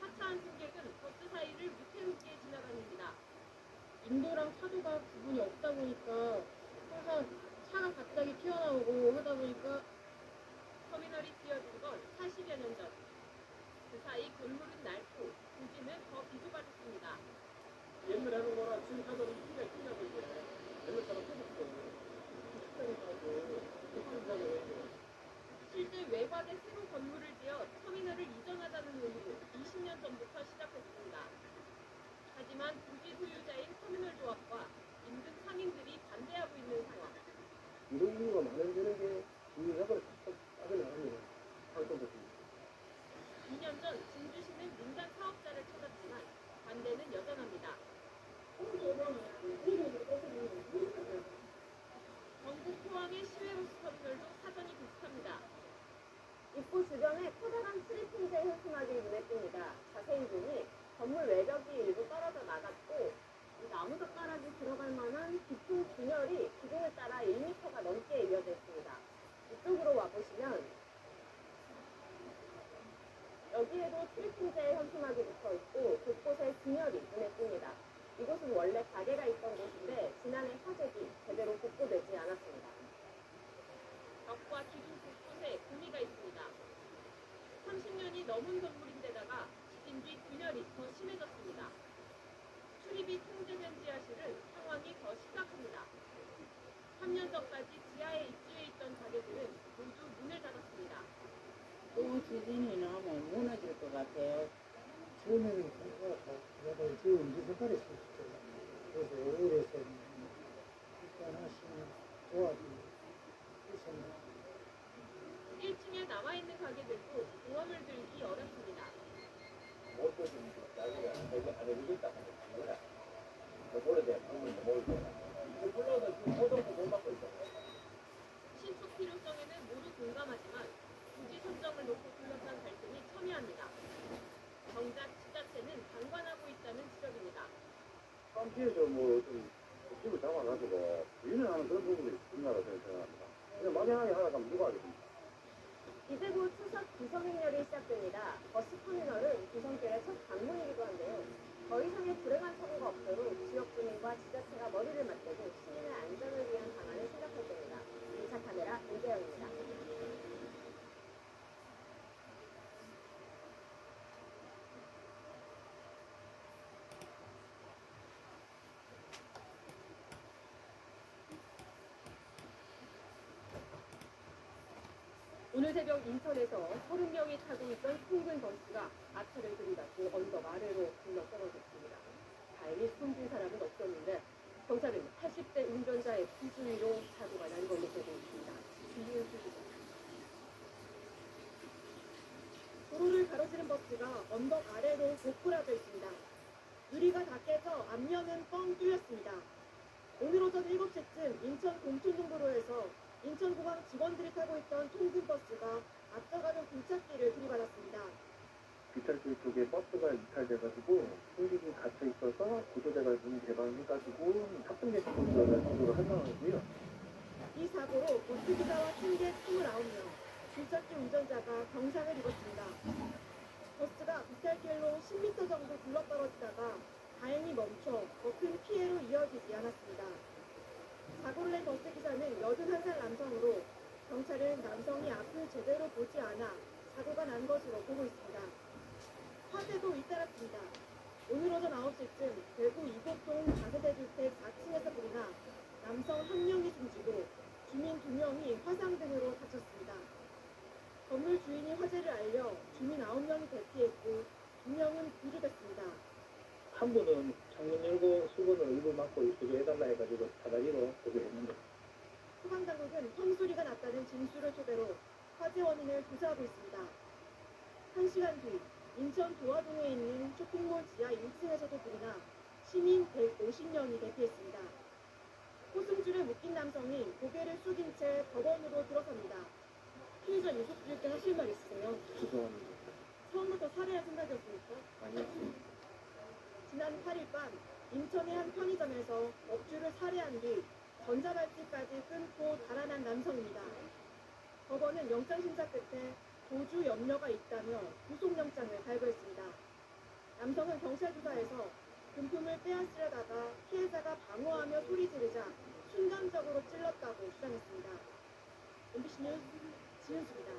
하차한 승객은 버스 사이를 무태우게 지나다닙니다. 인도랑 차도가 구분이 없다 보니까 항상 차가 갑자기 튀어나오고 하다 보니까 터미널이 지어진 건 40여 년 전. 그 사이 골물은 낡고 부지는 더 비좁아졌습니다. 옛날에 하는 거랑 지금 하던 크냐고 이게 옛날처럼 해봤어. 식당에 가고 이유가 많은 저에게 주의협을 빠져나갑니다. 활동적입니다. 2년 전 진주시는 민간 사업자를 찾았지만 반대는 여전합니다. 전국 포항의 시외버스 터미널도 사정이 비슷합니다. 입구 주변에 커다란 트리핑제 현수막이 눈에 띕니다. 자세히 보니 건물 외벽이 일부 떨어져 나갔고 이 나무 젓가락이 들어갈 만한 깊은 균열이 기둥을 따라 1m가 넘게 이어져 있습니다. 이쪽으로 와보시면 여기에도 트리핑제 현수막이 붙어 있고 곳곳에 균열이 눈에 띕니다. 이곳은 원래 가게가 있던 곳인데 지난해 화재기 제대로 복구되지 않았습니다. 벽과 기둥 곳곳에 구미가 있습니다. 30년이 넘은 건물인데다가 지진 뒤 균열이 더 심해졌습니다. 출입이 통제된 지하실은 상황이 더 심각합니다. 3년 전까지 지하에 입주해 있던 가게들은 모두 문을 닫았습니다. 또 지진이 나면 무너질 것 같아요. 처음에는 그래도 제 음식 색깔이 있었죠. 그래서 오래서 일단하시면 도와주고 있습니다. 1층에 남아있는 가게들도 보험을 들기 어렵습니다. 신축 필요성에는 모두 공감하지만 부지 선정을 놓고 둘러싼 갈등이 첨예합니다. 정작 지자체는 방관하고 있다는 지적입니다. 피해서 뭐좀 집을 잡아가지고 유인하는 그런 부분이 있나라고 생각합니다. 그냥 막연하게 하다가 누가 하겠습니까? 이제 곧 추석 귀성행렬이 시작됩니다. 버스터미널은 귀성길의 첫 관문이기도 한데요. 더 이상의 불행한 사고가 없도록 지역 주민과 지자체가 머리를 맞대고 시민의 안전을 위한 방안을 생각할 때입니다. 2차 카메라 이재영입니다. 오늘 새벽 인천에서 30명이 타고 있던 통근 버스가 앞차를 들이받고 언덕 아래로 굴러 떨어졌습니다. 다행히 숨진 사람은 없었는데 경찰은 80대 운전자의 부주의로 사고가 난 걸로 보고 있습니다. 김희은 기자. 도로를 가로지른 버스가 언덕 아래로 고꾸라져 있습니다. 유리가 다 깨져 앞면은 뻥 뚫렸습니다. 오늘 오전 7시쯤 인천 공촌동도로에서 인천공항 직원들이 타고 있던 통근버스가 앞서가는 굴착기를 들이받았습니다. 비탈길 쪽에 버스가 이탈돼가지고 승객이 갇혀 있어서 구조대가 문 개방해가지고 탑승객 구조를 한 상황이고요. 이 사고로 버스기사와 승객 29명, 굴착기 운전자가 경상을 입었습니다. 버스가 비탈길로 10m 정도 굴러떨어지다가 다행히 멈춰 더 큰 피해로 이어지지 않았습니다. 사고를 낸 버스기사는 81살 남성으로 경찰은 남성이 앞을 제대로 보지 않아 사고가 난 것으로 보고 있습니다. 화재도 잇따랐습니다. 오늘 오전 9시쯤 대구 이곡동 다세대 주택 4층에서 불이 나 남성 1명이 숨지고 주민 2명이 화상 등으로 다쳤습니다. 건물 주인이 화재를 알려 주민 9명이 대피했고 2명은 구조됐습니다. 한 분은 창문 열고 수건으로 입을 막고 구조해달라 해가지고 사다리로 구조했는데 소방당국은 펑소리가 났다는 진술을 토대로 화재 원인을 조사하고 있습니다. 1시간 뒤 인천 도화동에 있는 쇼핑몰 지하 1층에서도 불이 나 시민 150명이 대피했습니다. 호승줄에 묶인 남성이 고개를 숙인 채 법원으로 들어섭니다. 피해자 유족들께 하실 말 있으세요? 죄송합니다. 처음부터 살해할 생각이었습니까? 아니었습니다. 지난 8일 밤 인천의 한 편의점에서 업주를 살해한 뒤 전자발찌까지 끊고 달아난 남성입니다. 법원은 영장심사 끝에 도주 염려가 있다며 구속영장을 발부했습니다. 남성은 경찰 조사에서 금품을 빼앗으려다가 피해자가 방어하며 소리 지르자 순간적으로 찔렀다고 주장했습니다. MBC 뉴스 지은수입니다.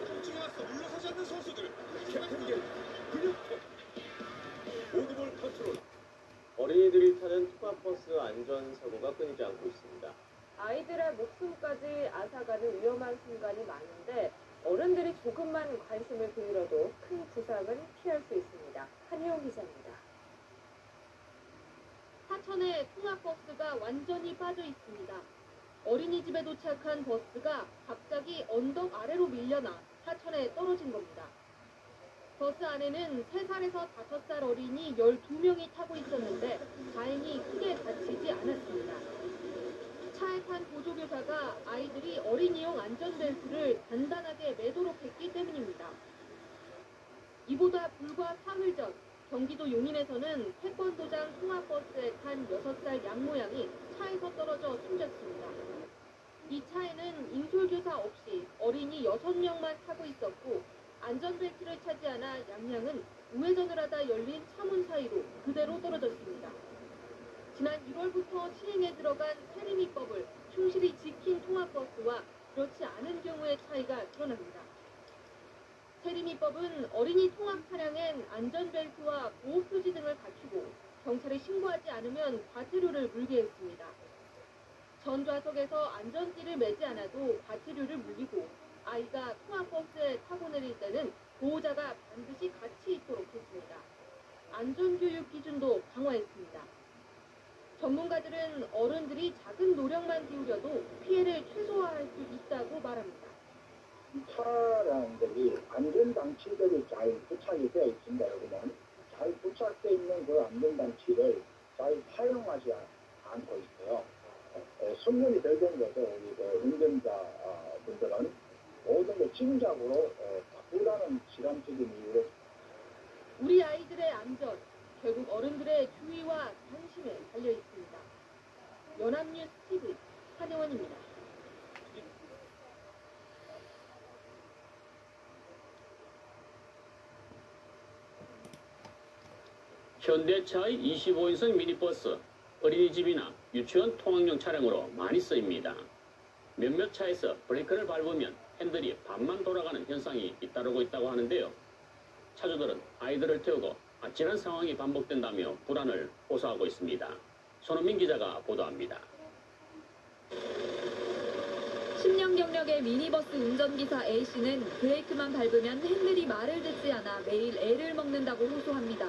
통증에 앞서 물러서지 않는 선수들 캡틴 근육통 모두볼 컨트롤. 어린이들이 타는 통학버스 안전사고가 끊이지 않고 있습니다. 아이들의 목숨까지 앗아가는 위험한 순간이 많은데 어른들이 조금만 관심을 기울여도 큰 부상은 피할 수 있습니다. 한희용 기자입니다. 하천에 통학버스가 완전히 빠져 있습니다. 어린이집에 도착한 버스가 갑자기 언덕 아래로 밀려나 하천에 떨어진 겁니다. 버스 안에는 3살에서 5살 어린이 12명이 타고 있었는데 다행히 크게 다치지 않았습니다. 차에 탄 보조교사가 아이들이 어린이용 안전벨트를 단단하게 매도록 했기 때문입니다. 이보다 불과 3일 전 경기도 용인에서는 태권도장 통학버스에 탄 6살 양 모양이 차에서 떨어져 숨졌습니다. 이 차에는 인솔교사 없이 어린이 6명만 타고 있었고 안전벨트를 차지 않아 양양은 우회전을 하다 열린 차문 사이로 그대로 떨어졌습니다. 지난 1월부터 시행에 들어간 세리미법을 충실히 지킨 통학버스와 그렇지 않은 경우의 차이가 드러납니다. 세리미법은 어린이 통학 차량엔 안전벨트와 보호표지 등을 갖추고 경찰에 신고하지 않으면 과태료를 물게 했습니다. 전 좌석에서 안전띠를 매지 않아도 과태료를 물리고 아이가 통학버스에 타고 내릴 때는 보호자가 반드시 같이 있도록 했습니다. 안전교육 기준도 강화했습니다. 전문가들은 어른들이 작은 노력만 기울여도 피해를 최소화할 수 있다고 말합니다. 차량들이 안전장치들이 잘 부착이 되어 있습니다. 그러면 잘 부착되어 있는 그 안전장치를 잘 사용하지 않고 있어요. 숙련이 덜 된 거죠. 우리 그 운전자분들은 모든 걸 짐작으로 바꾸라는 지람적인 이유로 우리 아이들의 안전, 결국 어른들의 주의와 관심에 달려 있습니다. 연합뉴스 TV 한혜원입니다. 현대차의 25인승 미니버스, 어린이집이나 유치원 통학용 차량으로 많이 쓰입니다. 몇몇 차에서 브레이크를 밟으면 핸들이 반만 돌아가는 현상이 잇따르고 있다고 하는데요. 차주들은 아이들을 태우고 아찔한 상황이 반복된다며 불안을 호소하고 있습니다. 손흥민 기자가 보도합니다. 10년 경력의 미니버스 운전기사 A씨는 브레이크만 밟으면 핸들이 말을 듣지 않아 매일 애를 먹는다고 호소합니다.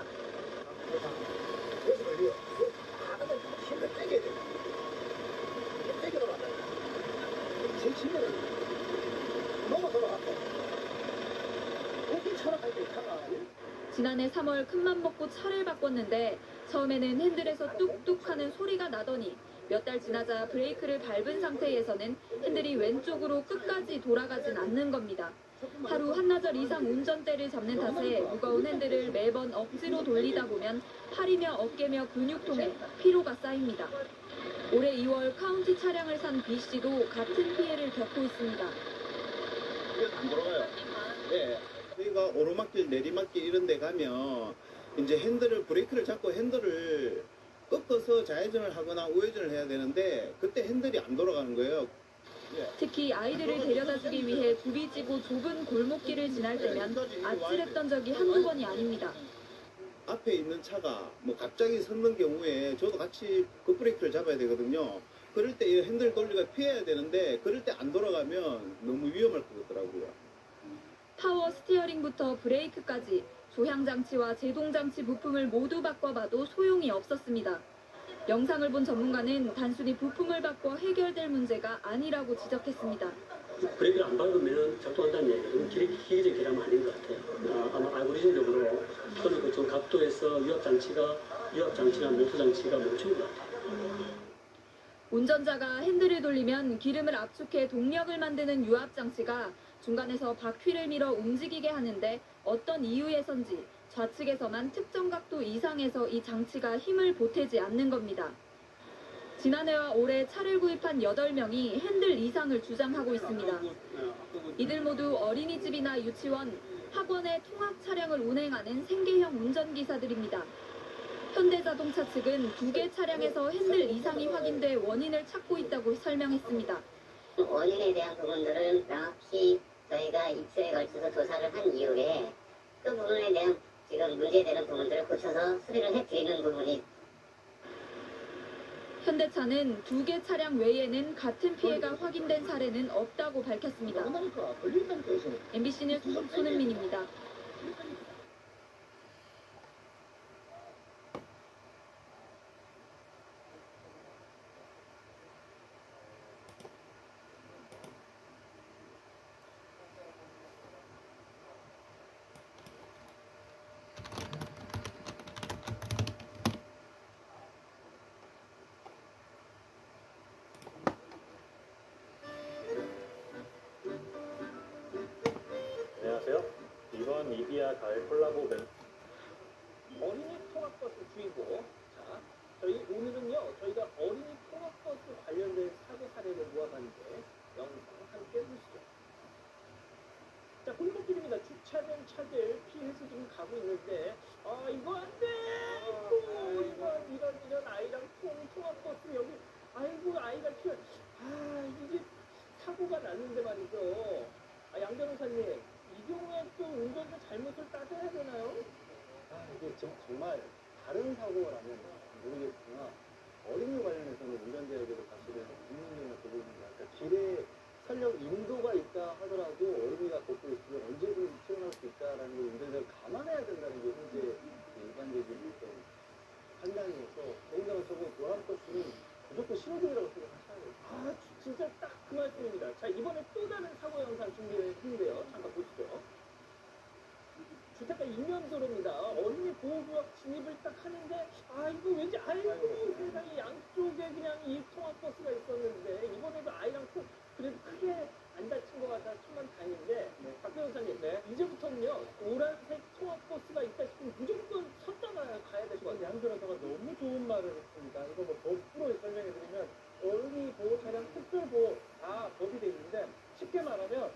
지난해 3월 큰맘 먹고 차를 바꿨는데 처음에는 핸들에서 뚝뚝 하는 소리가 나더니 몇 달 지나자 브레이크를 밟은 상태에서는 핸들이 왼쪽으로 끝까지 돌아가진 않는 겁니다. 하루 한나절 이상 운전대를 잡는 탓에 무거운 핸들을 매번 억지로 돌리다 보면 팔이며 어깨며 근육통에 피로가 쌓입니다. 올해 2월 카운티 차량을 산 B씨도 같은 피해를 겪고 있습니다. 안 돌아가요. 네. 저희가 오르막길, 내리막길 이런 데 가면 이제 브레이크를 잡고 핸들을 꺾어서 좌회전을 하거나 우회전을 해야 되는데 그때 핸들이 안 돌아가는 거예요. 특히 아이들을 데려다주기 위해 굽이지고 좁은 골목길을 지날 때면 아찔했던 적이 한두 번이 아닙니다. 앞에 있는 차가 갑자기 섰는 경우에 저도 같이 급브레이크를 잡아야 되거든요. 그럴 때 이 핸들 돌리가 피해야 되는데 그럴 때 안 돌아가면 너무 위험할 것 같더라고요. 파워 스티어링부터 브레이크까지 조향장치와 제동장치 부품을 모두 바꿔봐도 소용이 없었습니다. 영상을 본 전문가는 단순히 부품을 바꿔 해결될 문제가 아니라고 지적했습니다. 브레이크를 안 밟으면 작동한다는 얘기는 기계적인 결함은 아닌 것 같아요. 아마 알고리즘적으로 또는 그 각도에서 유압장치나 모터장치가 멈추는 것 같아요. 운전자가 핸들을 돌리면 기름을 압축해 동력을 만드는 유압장치가 중간에서 바퀴를 밀어 움직이게 하는데 어떤 이유에선지 좌측에서만 특정 각도 이상에서 이 장치가 힘을 보태지 않는 겁니다. 지난해와 올해 차를 구입한 8명이 핸들 이상을 주장하고 있습니다. 이들 모두 어린이집이나 유치원, 학원의 통학 차량을 운행하는 생계형 운전기사들입니다. 현대자동차 측은 2개 차량에서 핸들 이상이 확인돼 원인을 찾고 있다고 설명했습니다. 원인에 대한 부분들은 명확히 저희가 이틀에 걸쳐서 조사를 한 이후에 그 부분에 대한 지금 문제되는 부분들을 고쳐서 수리를 해드리는 부분이 현대차는 2개 차량 외에는 같은 피해가 확인된 사례는 없다고 밝혔습니다. MBC 뉴스 손은민입니다. 미디어 가을 콜라보 밴 어린이 통학버스 주의보. 자, 저희 오늘은요, 저희가 어린이 통학버스 관련된 사고 사례를 모아봤는데 영상 함께 보시죠. 자, 골목길입니다. 주차된 차들 피해서 지금 가고 있는데, 아, 이거 안 돼! 아이고, 이런 아이랑 통학버스 여기, 아이고, 아이가 피해. 아, 이게 사고가 났는데 말이죠. 아, 양 변호사님, 이 경우에 또 운전자 잘못을 따져야 되나요? 아, 이게 정말 다른 사고라면 모르겠으나 어린이 관련해서는 운전자에게도 사실은 국민적인 부분입니다. 그러니까 길에 설령 인도가 있다 하더라도 어린이가 걷고 있으면 언제든지 튀어나올 수 있다라는 걸 운전자가 감안해야 된다는 게 현재 일반적인 판단이어서 더군다나 저거 노란버스는 무조건 신호등이라고 생각하셔야 돼요. 아, 진짜 딱 그 말씀입니다. 자, 이번에 또 다른 사고 영상 준비를 했는데요. 잠깐 보시죠. 주택가 이면도로입니다. 어린이 보호구역 진입을 딱 하는데, 아, 이거 왠지, 아이고, 세상에 양쪽에 그냥 이 통학버스가 있었는데, 이번에도 아이랑 그래도 크게 안 다친 것 같아서 천만 다행인데, 박 변호사님, 이제부터는요, 노란색 통학버스가 있다 싶으면 무조건 섰다가 가야 될 것 같아요. 양 변호사가 너무 좋은 말을 했습니다. 이거 뭐 거꾸로 설명해드리면 어린이 보호 차량 특별보호 다 법이 돼 있는데 쉽게 말하면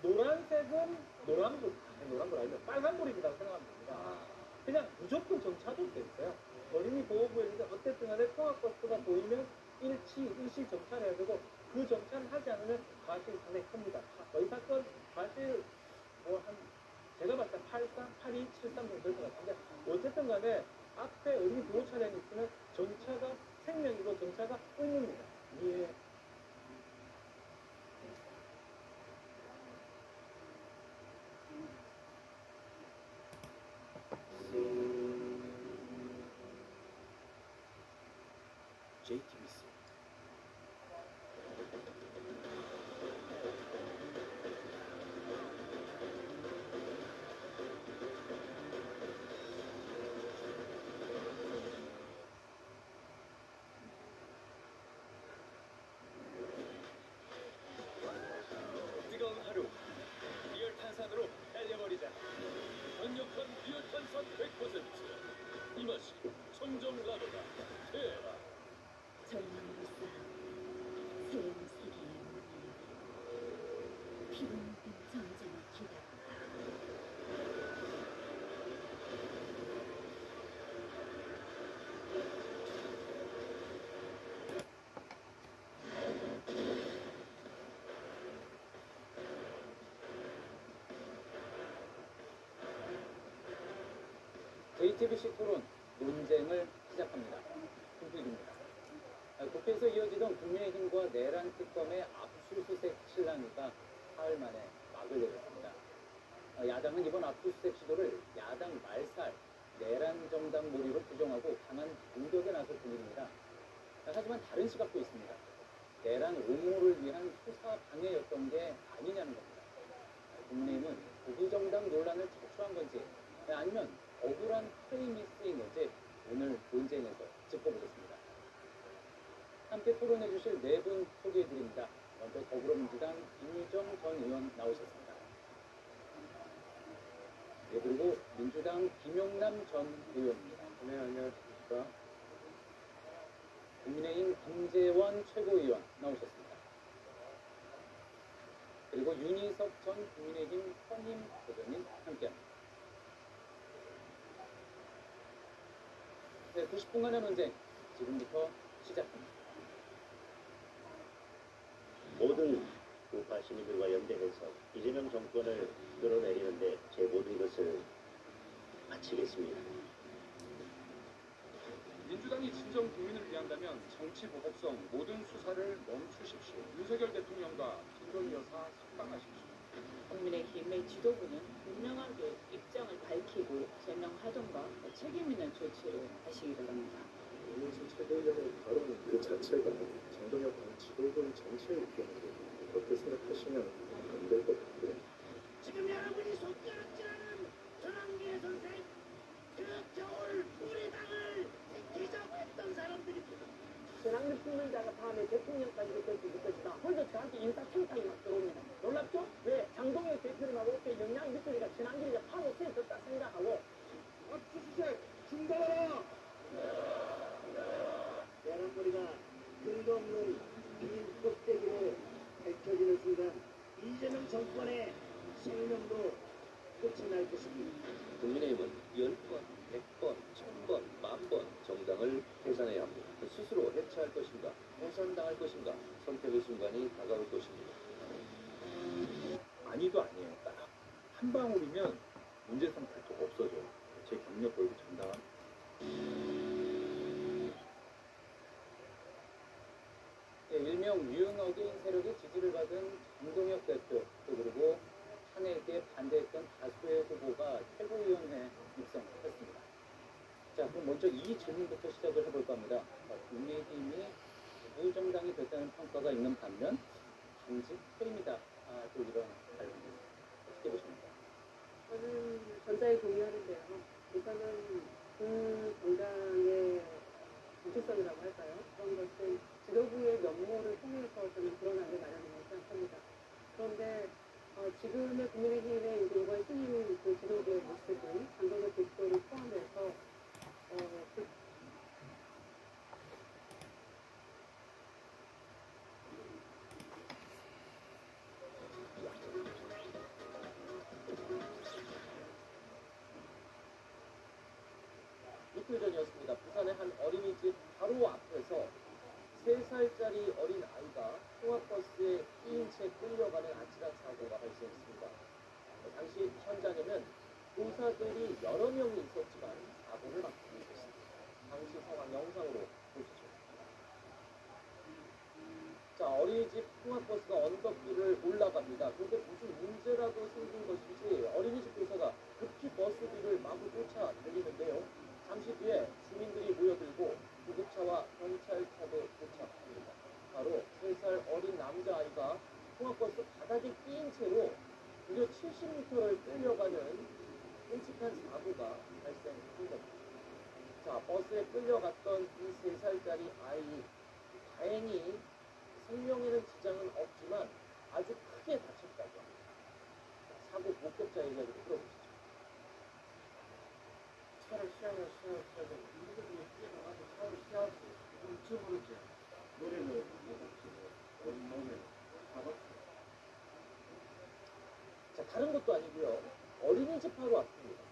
노란색은 노란불 아니면 빨간불입니다 생각하면 됩니다. 그냥 무조건 정차도 돼 있어요. 어린이 보호구역인데 어쨌든 간에 통학버스가 보이면 일시 정차를 해야 되고 그 정차를 하지 않으면 과실이 상당히 큽니다. 이 사건 과실 제가 봤을 때 83, 82, 73 정도 될 것 같은데 어쨌든 간에 앞에 어린이 보호 차량이 있으면 정차가 생명이고 정차가 의무입니다. 예. JTBC 뜨거운 하루 리얼 탄산으로 달려버리자. 강력한 리얼 탄산 100%. 이 맛이 청정 라더다. 테라. 젊음으로써 새로운 세계의 문을 피로 묻은 전쟁을 기다린다. JTBC 토론 논쟁을 시작합니다. 김필기입니다. 국회에서 이어지던 국민의힘과 내란 특검의 압수수색 실랑이가 사흘 만에 막을 내렸습니다. 야당은 이번 압수수색 시도를 야당 말살, 내란 정당 몰이로 부정하고 강한 공격에 나설 분위기입니다. 하지만 다른 시각도 있습니다. 내란 옹호를 위한 수사 방해였던 게 아니냐는 겁니다. 국민의힘은 보수정당 논란을 자초한 건지 아니면 억울한 프레임이 쓰인 건지 오늘 논쟁에서 짚어보겠습니다. 함께 토론해 주실 네 분 소개해 드립니다. 먼저 더불어민주당 김유정 전 의원 나오셨습니다. 네, 그리고 민주당 김용남 전 의원입니다. 네, 안녕하십니까. 국민의힘 김재원 최고위원 나오셨습니다. 그리고 윤희석 전 국민의힘 선임 대변인 함께합니다. 네, 90분간의 논쟁 지금부터 시작합니다. 모든 우파 시민들과 연대해서 이재명 정권을 끌어내리는데 제 모든 것을 바치겠습니다. 민주당이 진정 국민을 위한다면 정치 보복성 모든 수사를 멈추십시오. 윤석열 대통령과 김건희 여사 석방하십시오. 국민의힘의 지도부는 분명하게 입장을 밝히고 제명하던가 책임 있는 조치를 하시기 바랍니다. 오늘서 최고위원회 발언 그 자체가 정동혁 당 지도부의 정치에 입히는데 그렇게 생각하시면 안 될 것 같고요. 지금 여러분이 손가락질하는 전환기 선생, 그 겨울 우리 당을 지키자고 했던 사람들입니다. 지난 상급신문자가 다음에 대통령까지 될 수 있을 것이다. 먼저 저한테 인사청탁이 막 들어옵니다. 놀랍죠? 왜? 장동혁 대표님하고 이렇게 영향 미치니까 지난길에 파고 세졌다 생각하고 압수수색 중단하라! 계란머리가 근거 없는 빈 껍데기로 밝혀지는 순간 이재명 정권의 생명도 끝이 날 것입니다. 국민의힘은 10번, 100번, 1000번, 10,000번 정당을 해산해야 합니다. 스스로 해체할 것인가, 해산당할 것인가 선택의 순간이 다가올 것입니다. 아니도 아니에요. 딱 한 방울이면 문제성 발톱 없어져. 제 경력 걸고 장담한. 네, 일명 유흥어게인 세력의 지지를 받은 장동혁 대표, 또 그리고 탄핵에 반대했던 다수의 후보가 최고위원회에 입성했습니다. 자, 그럼 먼저 이 질문부터 시작을 해볼까 합니다. 국민의힘이 무정당이 됐다는 평가가 있는 반면 당직 퇴임이다. 또 이런 발언을 어떻게 보십니까? 저는 전자에 동의하는데요. 우선은 그 정당의 정체성이라고 할까요? 그런 것은 지도부의 면모를 통해서 저는 드러나게 마련이라고 생각합니다. 그런데 지금의 국민의힘의 이번 신임 그 지도부의 모습은 장동혁 대표를 포함해서 이틀 전이었습니다. 부산의 한 어린이집 바로 앞에서 3살짜리 어린 아이가 통학버스에 끼인 채 끌려가는 아찔한 사고가 발생했습니다. 당시 현장에는 교사들이 여러 명이 있었지만 사고를 막고 있었습니다. 당시 상황 영상으로 보시죠. 자, 어린이집 통학버스가 언덕길을 올라갑니다. 그런데 무슨 문제라도 생긴 것인지 어린이집 교사가 급히 버스 뒤를 마구 쫓아 달리는데요. 잠시 뒤에 주민들이 모여들고 구급차와 경찰차도 도착합니다. 바로 3살 어린 남자아이가 통학버스 바닥에 끼인 채로 무려 70m를 끌려가는 끔찍한 사고가 발생한 겁니다. 자, 버스에 끌려갔던 이 3살짜리 아이, 다행히 생명에는 지장은 없지만 아주 크게 다쳤다고 합니다. 사고 목격자 얘기를 들어보시죠. 차를 시야가 되고 이들이 뛰어나가서 차를 시야할 수 잊어버리지. 노래를 어린 놈을 잡았어요. 자, 다른 것도 아니고요. 어린이집 바로 앞입니다.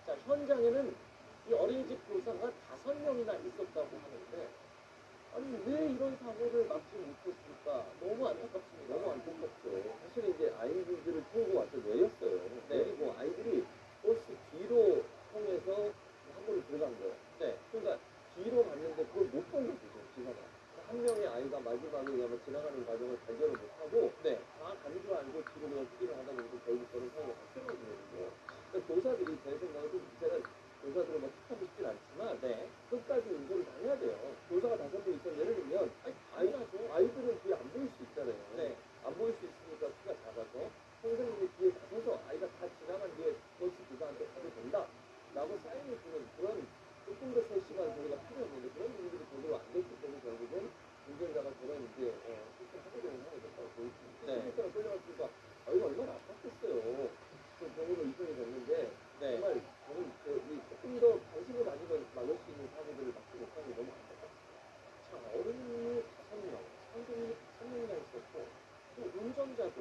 자, 현장에는 이 어린이집 교사가 5명이나 있었다고 하는데 아니 왜 이런 사고를 막지 못했을까? 너무 안타깝습니다. 너무 안타깝죠. 사실 이제 아이들을 태우고 와서 내렸어요. 네. 그리고 아이들이 버스 뒤로 통해서 사고를 들어간 거예요. 네. 그러니까 뒤로 갔는데 그걸 못 본 거죠, 기사가. 한 명의 아이가 마지막에 아마 지나가는 과정을 발견을 못하고 네. 다 간 줄 알고 뒤로 그냥 뛰기를 하다 보니까 결국 그런 사고가 발생하거든요. 그러니까 교사들이 제 생각에도 제가 교사들을 뭐 탓하고 싶진 않지만 네. 끝까지 운전을 다 해야 돼요. 교사가 5명 있었는데 예를 들면 아이들은 뒤에 안 보일 수 있잖아요. 네. 안 보일 수 있으니까 키가 작아서 선생님이 뒤에 가셔서 아이가 다 지나간 뒤에 버스 교사한테 가도 된다 라고 사인을 주는 그런 조금 더 3시간 저희가 필요했는데 그런 분들이 제대로 안 됐기 때문에 결국은 운전자가 그런 이제 실수하게 되는 상황이 됐다고 보여집니다. 네. 실수가 끌려갔으니까 아이가 얼마나 아팠겠어요. 그 경우로 입원이 됐는데 네. 정말 저는 조금 더 관심을 가지면 막을 수 있는 사고들을 막지 못하는 게 너무 안타깝습니다. 자, 어른이 5명, 선생님이 5명이나 있었고 또 운전자도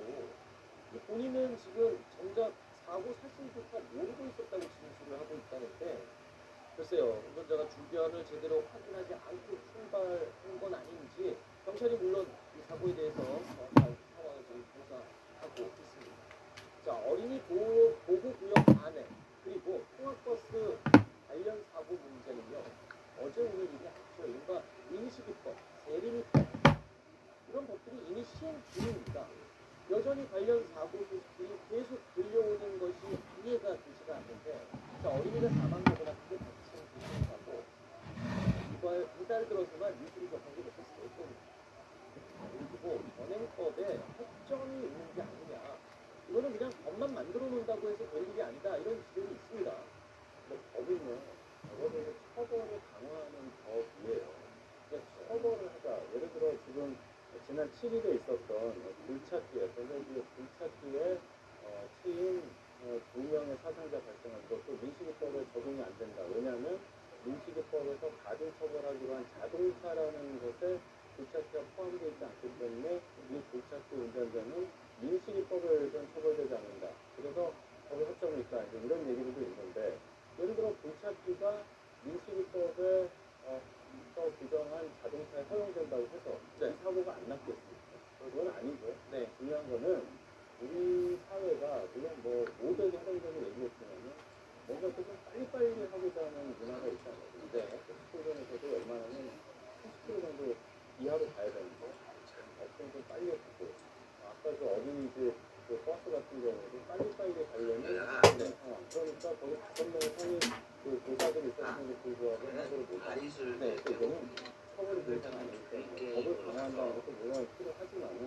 본인은 지금 정작 사고 사실조차 모르고 있었다고 진술을 하고 있다는데 글쎄요, 운전자가 주변을 제대로 확인하지 않고 출발한 건 아닌지 경찰이 물론 이 사고에 대해서 정확한 상황을 지금 조사하고 있습니다. 자, 어린이 보호구역 안에 그리고 통학버스 관련 사고 문제는요. 어제 오늘 일이 아니죠. 이른바 임시기법, 세리미법 이런 법들이 이미 시행 중입니다. 여전히 관련 사고 소식들이 계속 들려오는 것이 이해가 되지가 않는데 자, 어린이가 사망하거나 크게 다친 교통사고 이달 들어서만 뉴스를 접한 게 몇개 있습니다. 그리고 전행법에 허점이 있는 게 아니냐 이거는 그냥 법만 만들어 놓는다고 해서 될 일이 아니다 이런 지적이 있습니다. 법은요, 법에 대해서 처벌을 강화하는 법이에요. 그러니까 처벌을 지금 지난 7일에 있었던 불찾기에 전자기업 불찾기에 체인 2명의 사상자 발생한 것도 민식이법에 적용이 안 된다. 왜냐하면 민식이법에서 가중처벌하기로 한 자동차라는 것에 불찾기가 포함되어 있지 않기 때문에 이 불찾기 운전자는 민식이법에 의해서는 처벌되지 않는다. 그래서 거기 허점이 있다. 이런 얘기들도 있는데, 예를 들어 불찾기가 민식이법에 규정한 자동차에 허용된다고 해서 이 사고가 안 났겠습니까? 그건 아니죠. 중요한 거는 우리 사회가 물론 뭐 모두에게 해당되는 얘기였지만은 뭔가 좀 빨리빨리 하고자 하는 문화가 있지 않습니까? 스피드전에서도 웬만하면 30km 정도 이하로 가야 되는데 좀 빨리 가고, 아까 그 어린이집 그 버스 같은 경우도 빨리빨리 가려면 그러니까 거기 5명의 성인 그 교사들이 있었는데 불구하고 사고를 못하고, 이거는 처벌이 되지 않으니까 법을 강화한다는 것도 물론 필요하지만은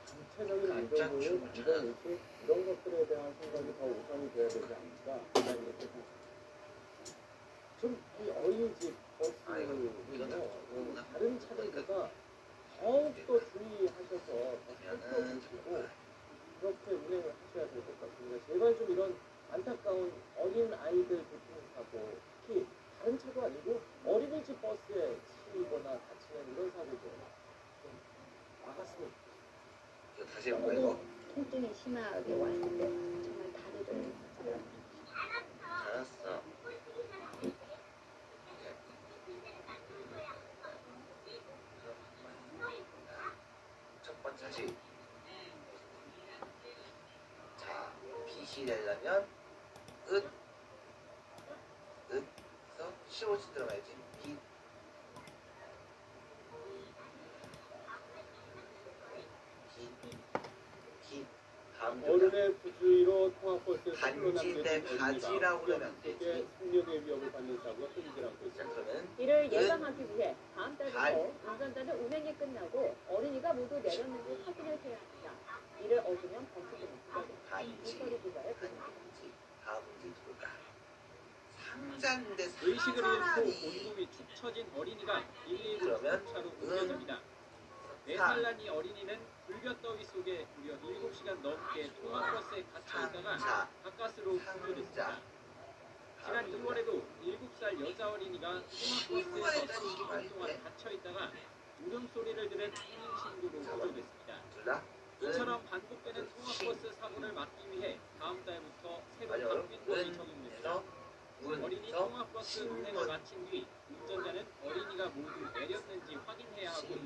전체적인 안전을 안전인식 이런 것들에 대한 생각이 더 우선이 돼야 되지 않을까 이렇게 생각합니다. 좀이 어린이집 버스는요 다른 차량보다 더욱더 주의하셔서 더 살펴보시고 그렇게 운행을 하셔야 될 것 같습니다. 제발 좀 이런 안타까운 어린 아이들 교통사고, 특히 다른 차도 아니고 어린이집 버스에 치이거나 다치는 이런 사고들 좀 막았으면 좋겠습니다. 다시 해볼까 이거? 통증이 심하게 왔을 때 정말 다리를 알았어. 첫 번째지. 자, 빛이 되려면 서 시옷이 들어가야지. 어른의 부주의로 통학버스에 단지 내 바지라고 그러면 되지. 생명의 위협을 받는 사고가 끊이질 않고 있습니다. 이를 예방하기 위해 다음 달부터 운전자는 운행이 끝나고 어린이가 모두 내렸는지 확인을 해야 합니다. 이를 어기면 벌칙금이 부과됩니다. 이처리 기자의 보도입니다. 다음 문제 볼까? 상자인데 의식을 잃고 온몸이 축 처진 어린이가 119 차로 옮겨집니다. 4살 난 이 어린이는 불볕더위 속에 무려 7시간 넘게 통학버스에 갇혀있다가 가까스로 구조됐습니다. 지난 2월에도 7살 여자 어린이가 통학버스에서 30분 동안 갇혀있다가 울음소리를 들은 혼인신고로 구조됐습니다. 이처럼 반복되는 통학버스 사고를 막기 위해 다음 달부터 새로 바뀐 법이 적용됩니다. 어린이 통학버스 운행을 마친 뒤 운전자는 어린이가 모두 내렸는지 확인해야 하고,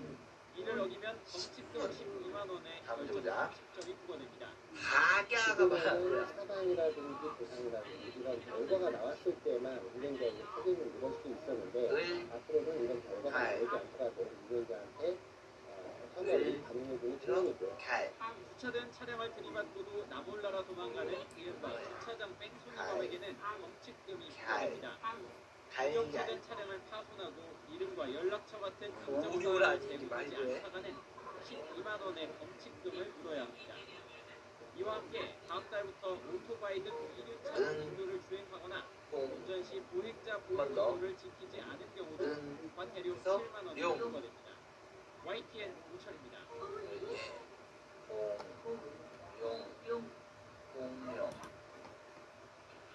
이를 어기면 범칙금 12만 원에 결정 30점이 부과됩니다. 지금은 사망이라든지 부상이라든지 이런 결과가 나왔을 때만 운행자에게 책임을 물을 수 있었는데, 앞으로는 이런 결과가 나오지 않더라도 운전자한테 사과를 반영해주는 처음이고요. 주차된 차량을 들이받고도 나 몰라라 도망가는 이른바 주차장 뺑소니범에게는 범칙금이 부과됩니다. 부정차된 차량을 파손하고 이름과 연락처 같은 인정사항을 제공하지 않다가는 12만 원의 범칙금을 물어야 합니다. 이와 함께 다음 달부터 오토바이 등 이륜차 인도를 주행하거나 운전 시 보행자 보호구조를 지키지 않은 경우도 과태료 7만 원이 부과됩니다. YTN 우철입니다.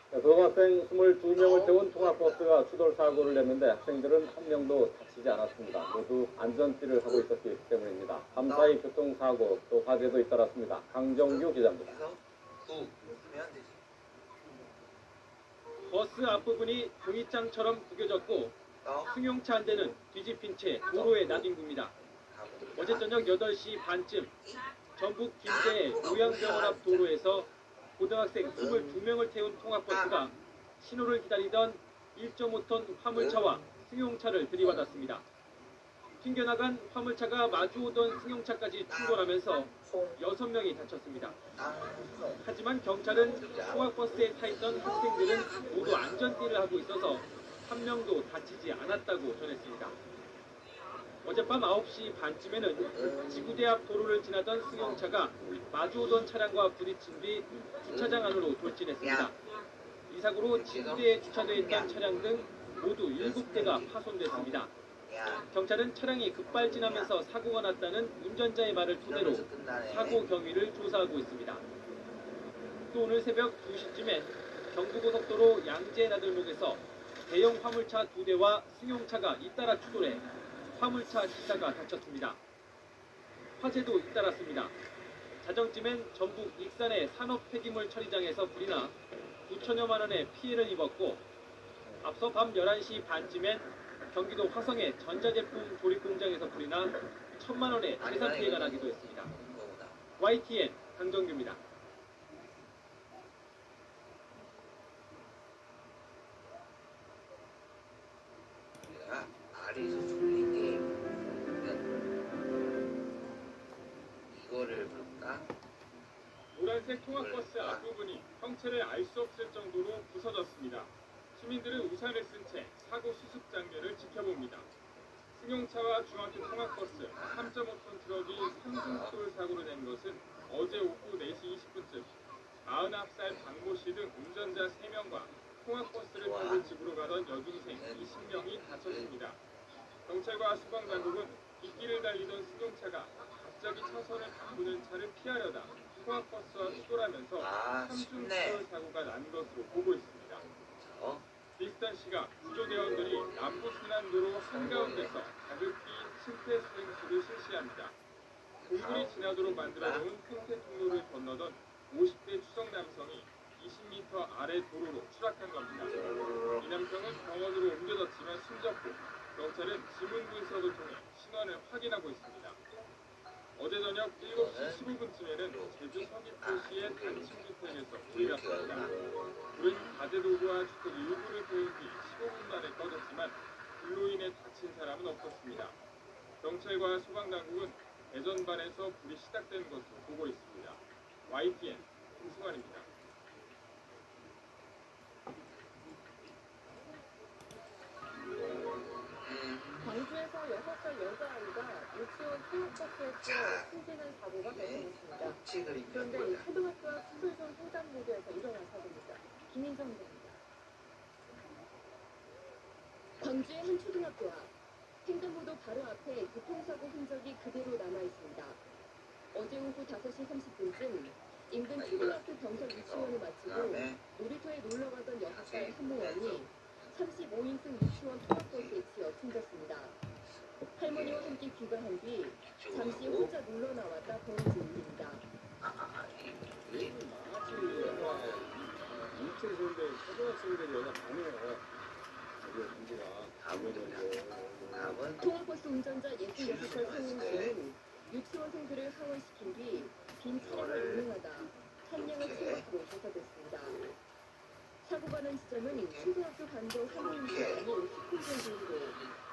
고등학생 22명을 태운 통학버스가 추돌 사고를 냈는데 학생들은 한 명도 다치지 않았습니다. 모두 안전띠를 하고 있었기 때문입니다. 밤사이 교통사고 또 화재도 잇따랐습니다. 강정규 기자입니다. 버스 앞부분이 종이장처럼 구겨졌고 승용차 한 대는 뒤집힌 채 도로에 나뒹굽니다. 어제 저녁 8시 반쯤 전북 김제의 요양병원 앞 도로에서 고등학생 22명을 태운 통학버스가 신호를 기다리던 1.5톤 화물차와 승용차를 들이받았습니다. 튕겨나간 화물차가 마주오던 승용차까지 충돌하면서 6명이 다쳤습니다. 하지만 경찰은 통학버스에 타있던 학생들은 모두 안전띠를 하고 있어서 한 명도 다치지 않았다고 전했습니다. 어젯밤 9시 반쯤에는 지구대 앞 도로를 지나던 승용차가 마주오던 차량과 부딪힌 뒤 주차장 안으로 돌진했습니다. 이 사고로 지구대에 주차되어 있던 차량 등 모두 7대가 파손됐습니다. 경찰은 차량이 급발진하면서 사고가 났다는 운전자의 말을 토대로 사고 경위를 조사하고 있습니다. 또 오늘 새벽 2시쯤에 경부고속도로 양재 나들목에서 대형 화물차 2대와 승용차가 잇따라 추돌해 화물차 기사가 다쳤습니다. 화재도 잇따랐습니다. 자정쯤엔 전북 익산의 산업 폐기물 처리장에서 불이 나 9천여만 원의 피해를 입었고, 앞서 밤 11시 반쯤엔 경기도 화성의 전자제품 조립 공장에서 불이 나 1,000만 원의 재산 피해가 나기도 했습니다. YTN 강정규입니다. 아래에서 졸린 게임은 이거를 볼까? 노란색 통학버스 앞부분이 형체를 알 수 없을 정도로 부서졌습니다. 시민들은 우산을 쓴 채 사고 수습 장면을 지켜봅니다. 승용차와 중학교 통학버스 3.5톤 트럭이 삼중돌 사고를 낸 것은 어제 오후 4시 20분쯤 49살 박모 씨 등 운전자 3명과 통학버스를 타고 집으로 가던 여중생 20명이 다쳤습니다. 경찰과 소방당국은 빗길을 달리던 승용차가 갑자기 차선을 바꾸는 차를 피하려다 통학버스와 추돌하면서 삼중돌 사고가 난 것으로 보고 있습니다. 비슷한 시각 구조대원들이 남부순환도로 한가운데서 가급기 심폐소생술을 실시합니다. 공군이 지나도록 만들어놓은 평택 통로를 건너던 50대 추석 남성이 20m 아래 도로로 추락한 겁니다. 이 남성은 병원으로 옮겨졌지만 숨졌고, 경찰은 지문 분석을 통해 신원을 확인하고 있습니다. 어제 저녁 7시 15분쯤에는 제주 서귀포시의 단층주택에서 불이 났습니다. 불은 가재도구와 주택 일부를 태운 뒤 15분 만에 꺼졌지만 불로 인해 다친 사람은 없었습니다. 경찰과 소방당국은 대전반에서 불이 시작된 것으로 보고 있습니다. YTN 김승환입니다. 광주에서 6살 여자아이가 유치원 통학버스에서 숨지는 사고가 발생했습니다. 그런데 이 초등학교 앞 수술점 횡단보도에서 일어난 사고입니다. 김인정 기자입니다. 광주의 한 초등학교 앞 횡단보도 바로 앞에 교통사고 흔적이 그대로 남아있습니다. 어제 오후 5시 30분쯤 인근 초등학교 병설 유치원을 마치고 놀이터에 놀러가던 6살 한모원이 35인승 유치원 통학버스에 치여 숨졌습니다. 할머니와 함께 귀가한 뒤 잠시 혼자 놀러 나왔다 벌어진 일입니다. 인천 서울대 초등학생들이 연락 안 해요. 통학버스 운전자 66살 성인 씨는 유치원생들을 하원시킨 뒤 빈 차량을 운행하다 한량을 친 것으로 조사됐습니다. 사고가 난 지점은 초등학교 반도 3호인지 아닌 10분 정도이고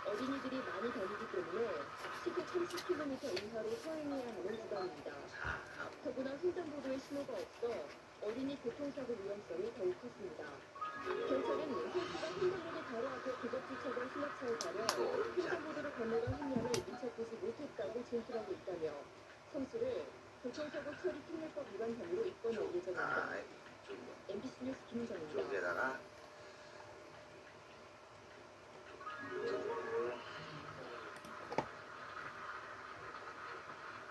어린이들이 많이 다니기 때문에 시속 30km 이하로 서행해야 하는 구간입니다. 더구나 횡단보도에 신호가 없어 어린이 교통사고 위험성이 더욱 컸습니다. 경찰은 홀수가 횡단보도 바로 앞에 도적지처럼 승합차에 가려 횡단보도를 건너던 한량을 미처 보지 못했다고 진술하고 있다며 선수를 교통사고 처리 특례법 위반 혐의로 입건할 예정입니다. MBC 뉴스 김은정입니다. 쪽에다가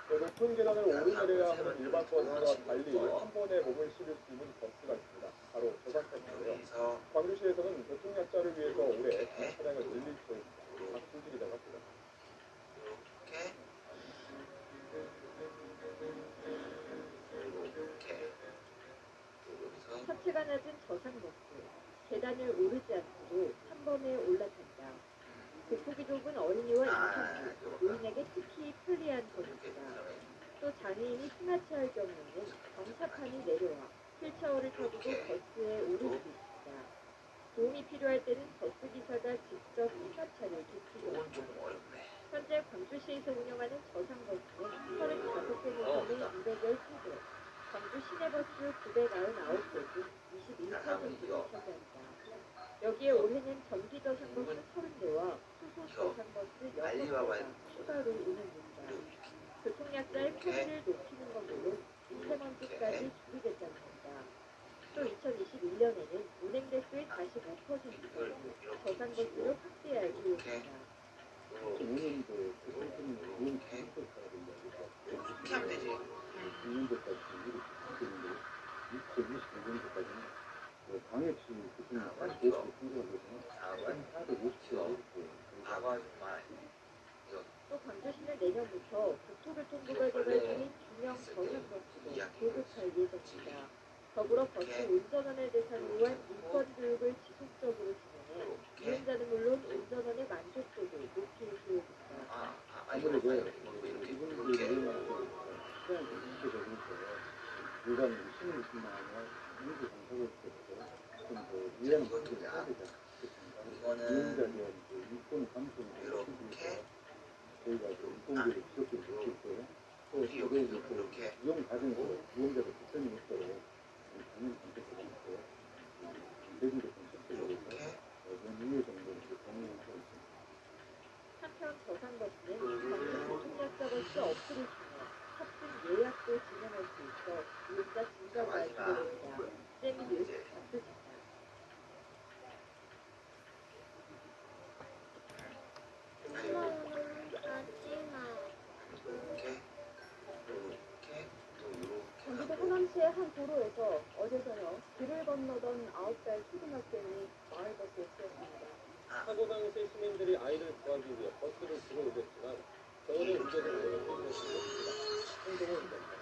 높은 계단을 오르내려야 하는 일반 버스와 달리 한 번에 몸을 실을 수 있는 버스가 있습니다. 바로 저상버스인데요. 광주시에서는 교통약자를 위해서 올해 차량을 늘릴 계획입니다. 박수진 기자가 보도합니다. 차체가 낮은 저상버스, 계단을 오르지 않고도 한 번에 올라탄다. 극폭이 좁은 어린이와 임산부, 노인에게 특히 편리한 버스입니다. 또 장애인이 승하차할 경우에는 경사판이 내려와 휠체어를 타고도 버스에 오를 수 있습니다. 도움이 필요할 때는 버스기사가 직접 승하차를 지키고 현재 광주시에서 운영하는 저상버스는 35개 모델의 213대, 광주 시내버스 999대 중 21%를 차지합니다. 여기에 올해는 전기 저상버스 30대와 수소 저상버스 6대가 추가로 운행됩니다. 교통약자의 편의를 높이는 것 물론 미세먼지까지 줄이겠다는 겁니다. 또 2021년에는 운행 대수의 45%를 저상버스로 확대할 계획입니다. 5년도 대통령 의원 기록했다고 이렇게 하면 되지. 2년도까지 이렇게 2022년도까지는 광역시 기준으로 한 50개 통과가 되면 450개 또 광주시는 내년부터 국토교통부가 개발 중인 중형 전용버스도 보급할 예정입니다. 더불어 버스 운전원을 대상으로 한 인권 교육을 지속적으로 진행해 이용자는 물론 운전원의 만족도도 높일 계획입니다. 아무래도 이분들이 시장 전체적으로 일반 시민뿐만 아니라 민주 정책을 때도 좀더 유연한 방식을 해야 되지 않겠습니까? 이용자에 대한 인권 감성을 키우기 저희가 인권교육을 지속적으로 시키고 또 저도 이용 과정에서 이용자가 불편이 없도록 당연히 정책을 하고 대중교통 시스템에 대해서 연휴 정도는 공유를 하고 있습니다. 한편 저상버스는 광주교통약자버스 어플을 통해 탑승 예약도 진행할 수 있어 이용자 증가가 기대됩니다. 세미뉴스 박수진입니다. 경기도 호남시의 한 도로에서 어제 저녁 길을 건너던 9살 초등학생이 마을버스에 치였습니다. 사고 당시 시민들이 아이를 구하기 위해 버스를 들어오겠지만 병원에 운전을 내려놓은 것입니다. 행동을 운전다.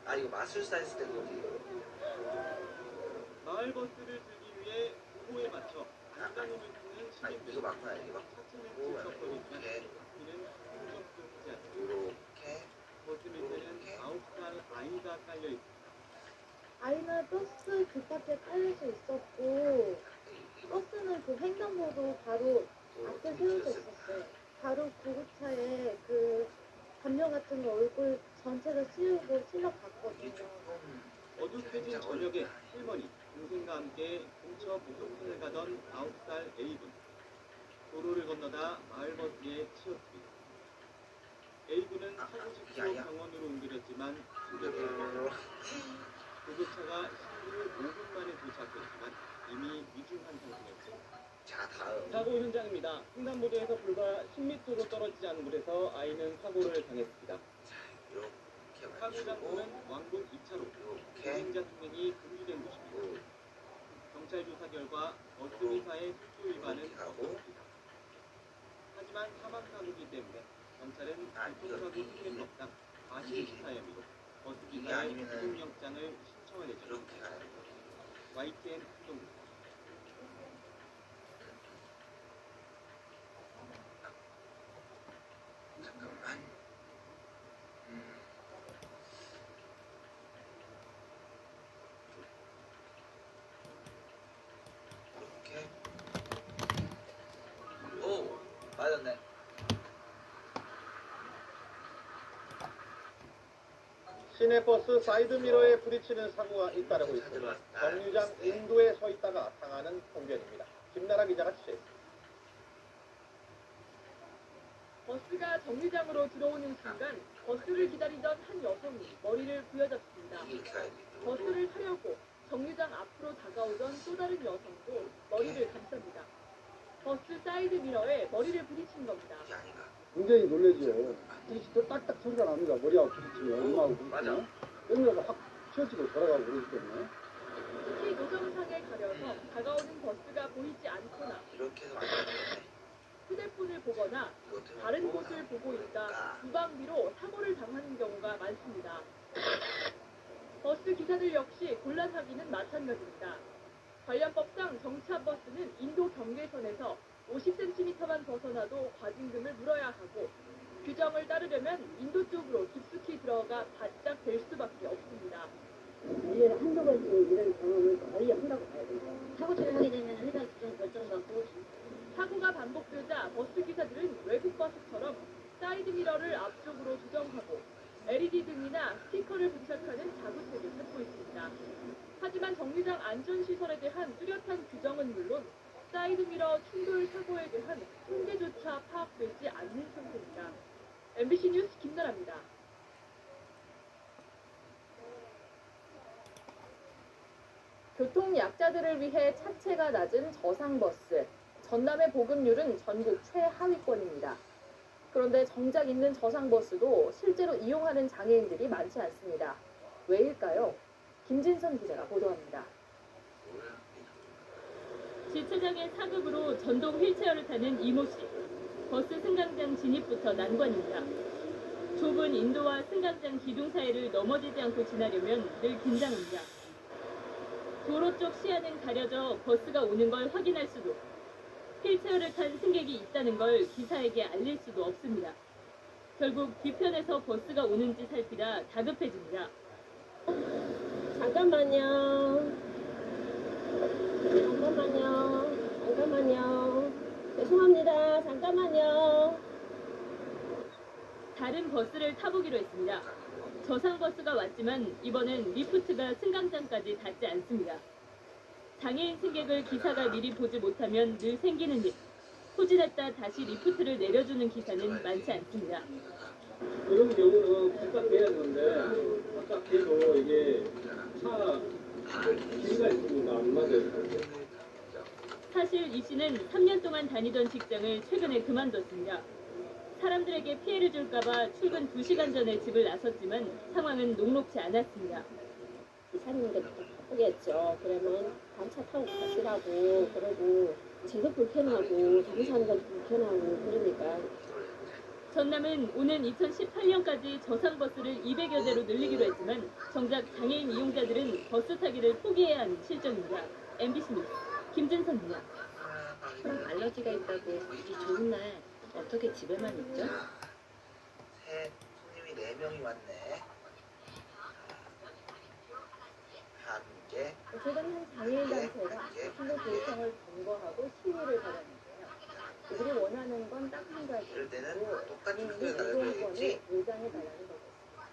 아 이거 마술사 했을 때 거기. 마을 버스를 들기 위해 후보에 맞춰 안간힘을 쓰는 시민들. 이거 맞구나 이거. 차츰은 질척거리지만 이는 흔적도 보지 않습니다. 버스 밑에는 9살 아이가 깔려 있습니다. 아이는 버스 뒷바퀴에 깔려져 있었고 버스는 그 횡단보도 바로 앞에 세워져 있었어요. 바로 구급차에 그 담요 같은 거 얼굴 전체를 씌우고 실려 갔거든요. 어둑해진 저녁에 할머니, 동생과 함께 근처 보급선을 가던 9살 A군. 도로를 건너다 마을버스에 치였습니다. A군은 사고 직후 병원으로 옮겨졌지만 숨졌습니다. 구급차가 신고를 5분 만에 도착했지만 이미 위중한 상태였습니다. 자 다음. 사고 현장입니다. 횡단보도에서 불과 10m로 떨어지지 않은 곳에서 아이는 사고를 당했습니다. 사고 장소는 왕복 2차로 운행자 투명이 금지된 곳입니다. 경찰 조사 결과 버스 기사의 속도 위반은 없었습니다. 하지만 사망 사고이기 때문에 경찰은 교통사고 특례법상 과실치사 혐의로 버스 기사의 구속영장을 신청할 예정입니다. YTN 한동입니다. 잠깐만. 이렇게. 오 맞았네. 시내버스 사이드미러에 부딪히는 사고가 잇따르고 있습니다. 정류장 인도에 서 있다가 당하는 홍변입니다. 김나라 기자가 취재했습니다. 버스가 정류장으로 들어오는 순간 버스를 기다리던 한 여성이 머리를 부여잡습니다. 버스를 타려고 정류장 앞으로 다가오던 또 다른 여성도 머리를 감쌉니다. 버스 사이드 미러에 머리를 부딪힌 겁니다. 굉장히 놀라죠. 부딪히면 딱딱 소리가 납니다. 머리하고 부딪히면, 얼마하고 부딪히면. 여기가 확 휘어지고 돌아가고 그러기 때문에. 특히 노정상에 가려서 다가오는 버스가 보이지 않거나 휴대폰을 보거나 다른 곳을 보고 있다 무방비로 사고를 당하는 경우가 많습니다. 버스 기사들 역시 곤란하기는 마찬가지입니다. 관련 법상 정차버스는 인도 경계선에서 50cm만 벗어나도 과징금을 물어야 하고 규정을 따르려면 인도 쪽으로 깊숙이 들어가 바짝 될 수밖에 없습니다. 1년에 한두 번씩 이런 경험을 거의 한다고 봐야 돼요. 사고 처리하게 되면 회사 규정 결정받고 사고가 반복되자 버스 기사들은 외국 버스처럼 사이드미러를 앞쪽으로 조정하고 LED 등이나 스티커를 부착하는 자구책을 찾고 있습니다. 하지만 정류장 안전시설에 대한 뚜렷한 규정은 물론 사이드미러 충돌 사고에 대한 통계조차 파악되지 않는 상태입니다. MBC 뉴스 김나라입니다. 교통약자들을 위해 차체가 낮은 저상버스. 전남의 보급률은 전국 최하위권입니다. 그런데 정작 있는 저상버스도 실제로 이용하는 장애인들이 많지 않습니다. 왜일까요? 김진선 기자가 보도합니다. 지체장애 4급으로 전동 휠체어를 타는 이모 씨. 버스 승강장 진입부터 난관입니다. 좁은 인도와 승강장 기둥 사이를 넘어지지 않고 지나려면 늘 긴장합니다. 도로 쪽 시야는 가려져 버스가 오는 걸 확인할 수도, 휠체어를 탄 승객이 있다는 걸 기사에게 알릴 수도 없습니다. 결국 뒤편에서 버스가 오는지 살피다 다급해집니다. 잠깐만요. 죄송합니다. 잠깐만요. 다른 버스를 타보기로 했습니다. 저상버스가 왔지만 이번엔 리프트가 승강장까지 닿지 않습니다. 장애인 승객을 기사가 미리 보지 못하면 늘 생기는 일. 후진했다 다시 리프트를 내려주는 기사는 많지 않습니다. 그런 경우는 바깥해야 되는데 바깥해도 이게 차 길이가 있으니까 안 맞아요. 사실 이 씨는 3년 동안 다니던 직장을 최근에 그만뒀습니다. 사람들에게 피해를 줄까봐 출근 2시간 전에 집을 나섰지만 상황은 녹록지 않았습니다. 기사님들 바쁘겠죠. 그러면 다음 차 타고 가시라고 그러고 제도 불편하고 다른 사람들 불편하고 그러니까. 전남은 오는 2018년까지 저상버스를 200여 대로 늘리기로 했지만 정작 장애인 이용자들은 버스 타기를 포기해야 하는 실정입니다. MBC 뉴스 김진선입니다. 그럼 알러지가 있다고 이 좋은 날 어떻게 집에만 있죠? 새 손님이 4명이 왔네. 함께 최근 한 장애인 단체가 신고 도청을 점거하고 시위를 벌였는데요. 그들이 원하는 건 딱 한 가지고 장애인이 이동권을 보장해달라는 거겠습니다.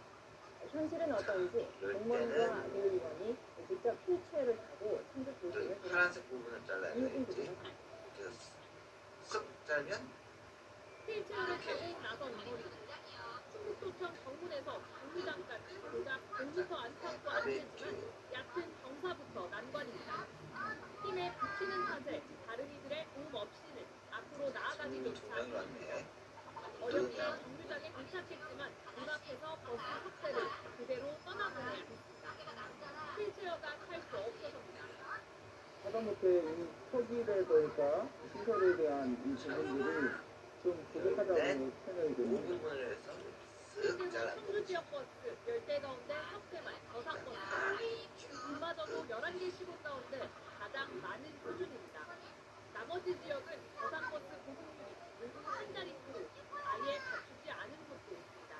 현실은 어떤지 공무원과 의원이 직접 휠체어를 타고 신고 도청을 파란색 부분을 잘라야 되겠지. 쓱 잘면 휠체어를 타고 나선 인물입니다. 충북도청 정문에서 정류장까지 고작 100m 안팎도 안 되지만 얕은 경사부터 난관입니다. 힘에 부치는 탓에 다른 이들의 도움 없이는 앞으로 나아가기조차 힘듭니다. 어렵게 정류장에 도착했지만 문 앞에서 버스 확대를 그대로 떠나보내야 했습니다. 휠체어가 탈 수 없어서입니다. 하다못해 이 표기를 보니까 시설에 대한 이 부분들이 좀 부족하다고 생각이 됩니다. 쓱 잘라. 청주 지역 버스 10대 가운데 석 대만 저상버스. 그마저도 11개 시군 가운데 가장 많은 수준입니다. 나머지 지역은 저상버스 보급률이 모두 한 자릿수로 아예 갖추지 않은 곳도 있습니다.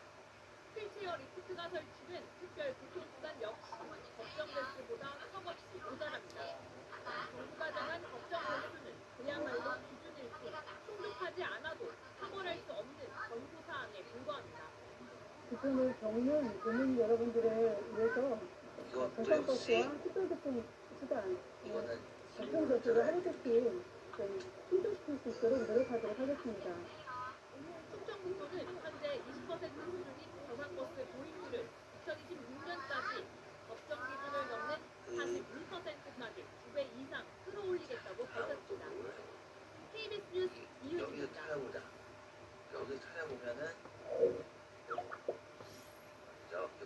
휠체어 리프트가 설치된 특별 교통수단 역시 걱정 횟수보다 턱없이 모자랍니다. 정부가 정한 걱정 횟수는 그야말로 기준일 뿐 충족하지 않아도 탁월할 수 없는 권고사항에 불과합니다. 지금은 경유 유급민 여러분들을 위해서 저상버스와 특별교통수단 교통조치를 하루씩 좀 충족시킬 수 있도록 노력하도록 하겠습니다. 충청북도는 현재 20% 수준인 저상버스 도입률을 2026년까지 법정 기준을 넘는 42%까지 2배 이상 끌어올리겠다고 밝혔습니다. KBS 뉴스 이유진입니다. 여기 찾아보면은 이렇게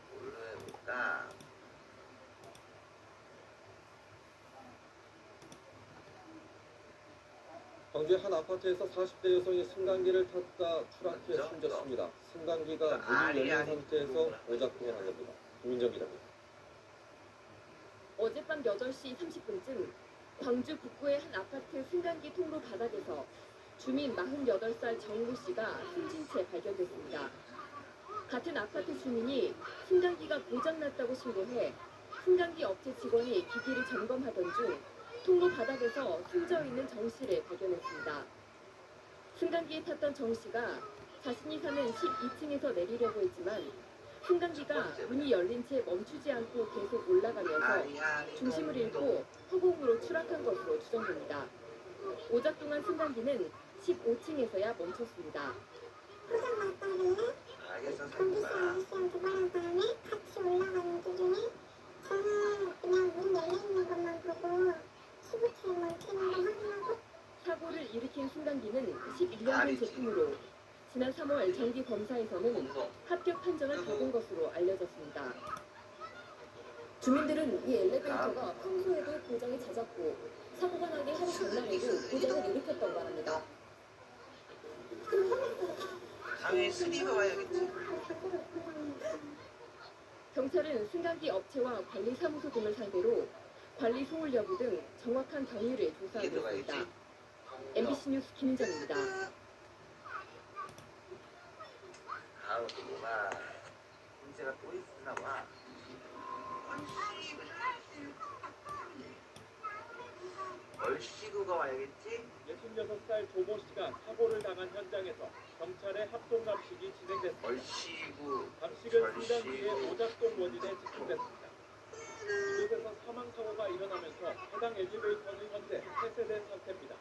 뭘로 해볼까? 광주의 한 아파트에서 40대 여성이 승강기를 탔다 추락해 숨졌습니다. 승강기가 문이 열린 상태에서 오작동을 한 겁니다. 김민정 기자입니다. 어젯밤 8시 30분쯤 광주 북구의 한 아파트 승강기 통로 바닥에서 주민 48살 정모 씨가 숨진 채 발견됐습니다. 같은 아파트 주민이 승강기가 고장났다고 신고해 승강기 업체 직원이 기기를 점검하던 중 통로 바닥에서 숨져 있는 정 씨를 발견했습니다. 승강기에 탔던 정 씨가 자신이 사는 12층에서 내리려고 했지만 승강기가 문이 열린 채 멈추지 않고 계속 올라가면서 중심을 잃고 허공으로 추락한 것으로 추정됩니다. 오작동한 승강기는 15층에서야 멈췄습니다. 알겠어, 상구가. 아저씨한테 말한 다음에 같이 올라가는 도중에 저는 그냥 문 열려있는 것만 보고 15층에 멈추는 걸 확인하고 사고를 일으킨 승강기는 11년 된 제품으로 지난 3월 정기 검사에서는 합격 판정을 받은 것으로 알려졌습니다. 주민들은 이 엘리베이터가 평소에도 고장이 잦았고 사고가 나기 하루 전날에도 고장을 일으켰다고 말합니다. 당연히 수리가 와야겠지. 경찰은 승강기 업체와 관리사무소 등을 상대로 관리 소홀 여부 등 정확한 경위를 조사하고 있습니다. MBC 뉴스 김인정입니다. 아우, 뭐가 문제가 또 있나 봐. 얼씨구가 와야겠지? 66살 조모 씨가 사고를 당한 현장에서 경찰의 합동 감식이 진행됐습니다. 얼씨구, 감식은 승강기의 오작동 원인에 집중됐습니다. 이곳에서 사망 사고가 일어나면서 해당 엘리베이터는 현재 폐쇄된 상태입니다.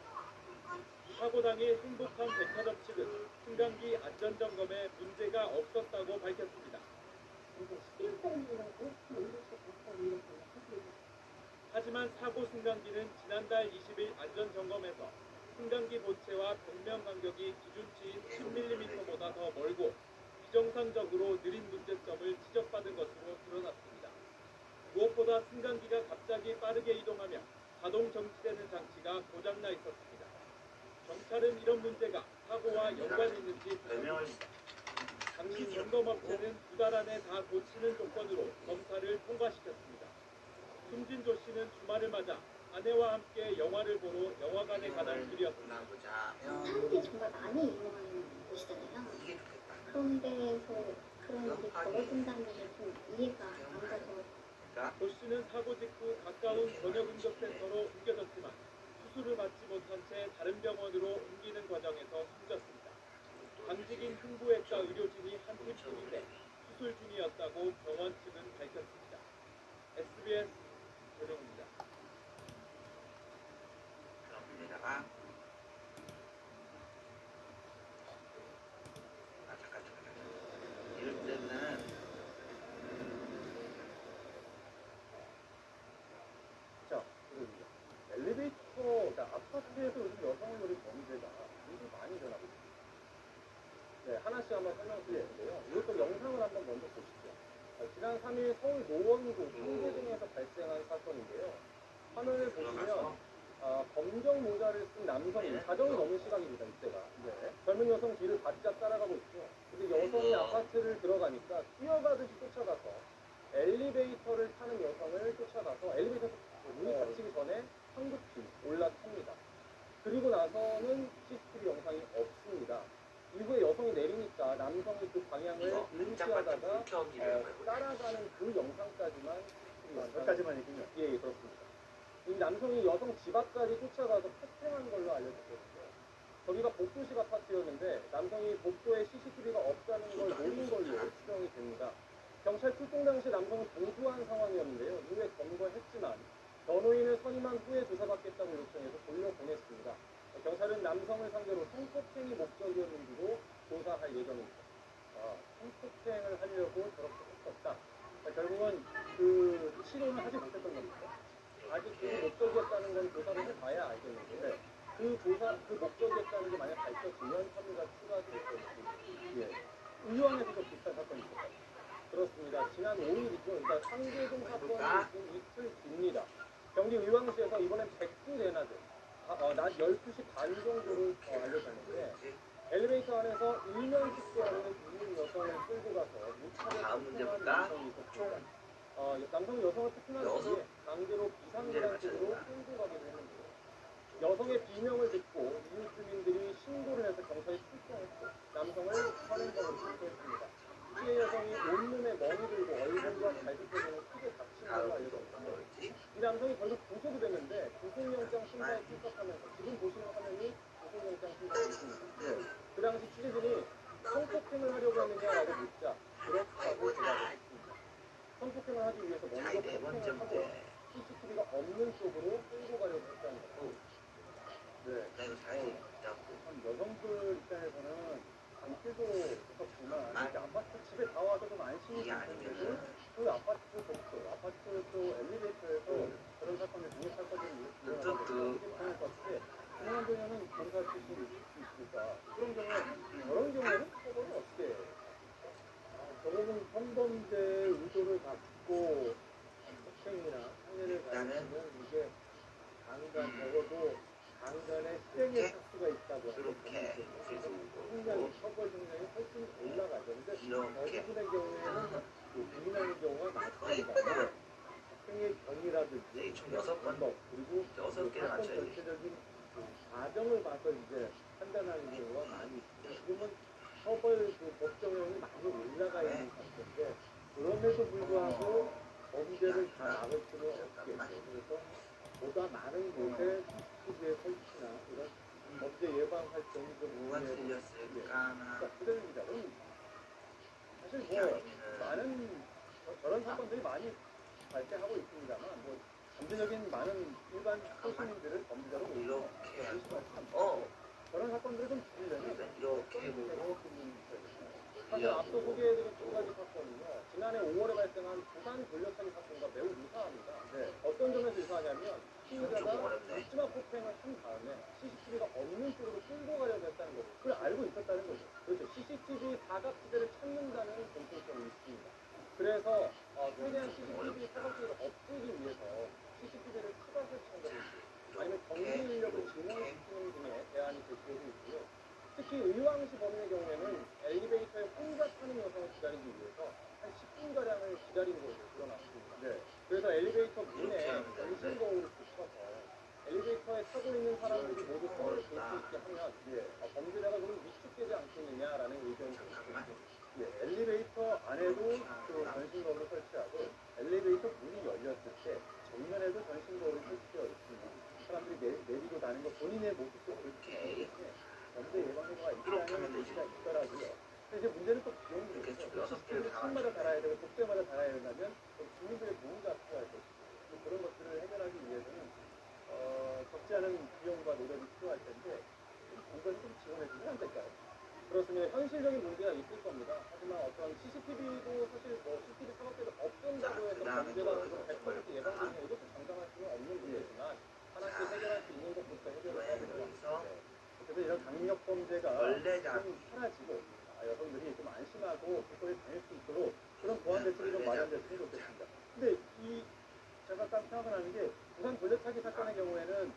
사고 당일 행복한 백화점 측은 승강기 안전점검에 문제가 없었다고 밝혔습니다. 하지만 사고 승강기는 지난달 20일 안전점검에서 승강기 보체와 벽면 간격이 기준치인 10mm보다 더 멀고 비정상적으로 느린 문제점을 지적받은 것으로 드러났습니다. 무엇보다 승강기가 갑자기 빠르게 이동하며 자동 정지되는 장치가 고장나 있었습니다. 경찰은 이런 문제가 사고와 연관이 있는지 조사합니다. 당시 점검업체는 2달 안에 다 고치는 조건으로 검사를 통과시켰습니다. 숨진조 씨는 주말을 맞아 아내와 함께 영화를 보러 영화관에 가던 길이었습니다. 사람들이 정말 많이 이용하는 곳이잖아요. 그런 데서 그런 일이 벌어진다는 게 좀 이해가 안 가서. 조 씨는 사고 직후 가까운 저녁응급센터로 옮겨졌지만 수술을 받지 못한 채 다른 병원으로 옮기는 과정에서 숨졌습니다. 당직인 흉부외과 의료진이 한 팀뿐인데 수술 중이었다고 병원 측은 밝혔습니다. SBS 조정입니다. 그럼 여기다가 잠깐. 이럴 때는 자, 그러니까 엘리베이터, 그러니까 아파트에서 요즘 여성들의 범죄가 굉장히 많이 일어나고 있습니다. 네, 하나씩 한번 설명드리는데요. 이것도 영상을 한번 먼저 보시죠. 지난 3일 서울 노원구 홍대동에서 발생한 사건인데요. 화면을 보시면 검정 모자를 쓴 남성이 자정이 넘은 시각입니다. 이때가. 네. 젊은 여성 뒤를 바짝 따라가고 있죠. 근데 여성이 아파트를 들어가니까 뛰어가듯이 쫓아가서 엘리베이터를 타는 여성을 쫓아가서 엘리베이터 문이 닫히기 전에 황급히 올라탑니다. 그리고 나서는 CCTV 영상이 없습니다. 이후에 여성이 내리니까 남성이 그 방향을 인지하다가 따라가는 그 영상까지만 여기까지만 있군요. 예, 그렇습니다. 이 남성이 여성 집 앞까지 쫓아가서 폭행한 걸로 알려졌거든요. 저기가 복도식 아파트였는데 남성이 복도에 CCTV가 없다는 걸 노린 걸로 추정이 됩니다. 경찰 출동 당시 남성은 동조한 상황이었는데요. 이후에 검거했지만 변호인을 선임한 후에 조사받겠다고 요청해서 돌려보냈습니다. 경찰은 남성을 상대로 성폭행이 목적이었는지도 조사할 예정입니다. 성폭행을 하려고 저렇게 했었다. 결국은 그 실효는 하지 못했던 겁니다. 아직 그 목적이었다는 건 조사를 해봐야 알겠는데 그 목적이었다는 게 만약 밝혀지면 혐의가 추가될 것이고 의왕에서도 비슷한 사건이 있었어요. 그렇습니다. 지난 5일이죠. 그러니까 상계동 사건이 있은 이틀 뒤입니다. 경기 의왕시에서 이번엔 백두 대낮에 낮 12시 반 정도로 알려졌는데 엘리베이터 안에서 일면 숙소하는 이민 여성을 끌고 가서 무차례 폭행한 남성이 있었습니다. 남성은 여성을 폭행한 뒤에 강제로 비상계단 쪽으로 끌고 가기도 했는데요. 여성의 비명을 듣고 이웃 주민들이 신고를 해서 경찰이 출동했고 남성을 현행범으로 체포했습니다. 피해 여성이 온몸에 멍이 들고 얼굴과 갈비뼈를 크게 다친 걸로 알려졌습니다. 이 남성이 결국 구속이 됐는데 구속영장 심사에 출석하면서 지금 보시는 화면이 구속영장 심사에 있습니다. 그 당시 취재진이 성폭행을 하려고 했느냐라고 묻자 그렇다고 대답을 했습니다. 성폭행을 하기 위해서 먼저 폭행을 하고 CCTV가 없는 쪽으로 끌고 가려고 했다는 거고 한 이게 아니면은 그 아파트 또 엘리베이터에서 그런 사건이 독립 사건이 일어나는데 그런 경우는 검사 출신이 있으니까 그런 경우에는 처벌을 어떻게 해요? 저거는 성범죄 의도를 갖고 폭행이나 상해를 가하면 이게 적어도 강간의 실행에 횟수가 있다고 이렇게 굉장히 처벌 중량이 훨씬 올라가죠. 근데 대부분의 경우에는 부인하는 경우가 많습니다. 학생의 경위라든지 총 6번 그리고 6개를 맞춰야 돼. 전체적인 과정을 봐서 이제 판단하는 경우가 많이 있습니다. 지금은 처벌 법정형이 많이 올라가 있는 상태인데 그럼에도 불구하고 범죄를 다 막을 수는 없겠죠. 그래서 보다 많은 곳에 CCTV의 설치나 이런 범죄 예방 활동이 좀 뭐가 틀렸을까? 그러니까 사실 많은 저런 사건들이 많이 발생하고 있습니다만 범죄적인 많은 일반 시민들을 범죄자로 이렇게 저런 사건들을 좀 줄이려면 이렇게 보고 사실 앞서 소개해드린 두 가지 사건은요, 지난해 5월에 발생한 부산 돌려차기 사건과 매우 유사합니다. 어떤 점에서 유사하냐면 피의자가 묵지막 폭행을 한 다음에 CCTV가 없는 쪽으로 끌고 가려고 했다는 거죠. 그걸 알고 있었다는 거죠. 그렇죠. CCTV 사각지대를 찾는다는 공통점이 있습니다. 그래서 최대한 CCTV 사각지대를 없애기 위해서 CCTV를 추가 설치한 것이지 아니면 경비 인력을 증원시키는 등의 대안이 제시되고 있고요. 특히 의왕시 범인의 경우에는 엘리베이터에 혼자 타는 여성을 기다리기 위해서 한 10분가량을 기다린 것으로 드러났습니다. 그래서 엘리베이터 문에 전신거울을 붙여서 엘리베이터에 타고 있는 사람들이 모두 서로를 볼 수 있게 하면 범죄자가 그럼 위축되지 않겠느냐라는 의견이 있습니다. 엘리베이터 안에도 그 전신거울을 설치하고 엘리베이터 문이 열렸을 때 정면에도 전신거울이 설치되어 있습니다. 사람들이 내리고 다니는 거 본인의 모습도 볼 수 있기 때문에 범죄 예방 효과가 있다는 얘기가 있더라고요. 근데 이제 문제는 또 비용이죠. CCTV를 층마다 달아야 되고 독대마다 달아야 된다면 주민들의 도움가 필요할 것이고 그런 것들을 해결하기 위해서는 적지 않은 비용과 노력이 필요할 텐데 정부에서 좀 지원해주면 안 될까요? 그렇습니다. 현실적인 문제가 있을 겁니다. 하지만 어떤 CCTV도 사실 CCTV 사각지대가 없앤다고 해서 범죄가 100% 예방되는 이것도 장담할 수는 없는 문제지만 하나씩 해결할 수 있는 것부터 해결을 해야 됩니다. 그래서 이런 강력 범죄가 좀 사라지고 여성들이 좀 안심하고 길거리에 다닐 수 있도록 그런 보안 대책이 좀 마련됐으면 좋겠습니다. 근데 제가 딱 생각나는 게 부산 돌려차기 사건의 경우에는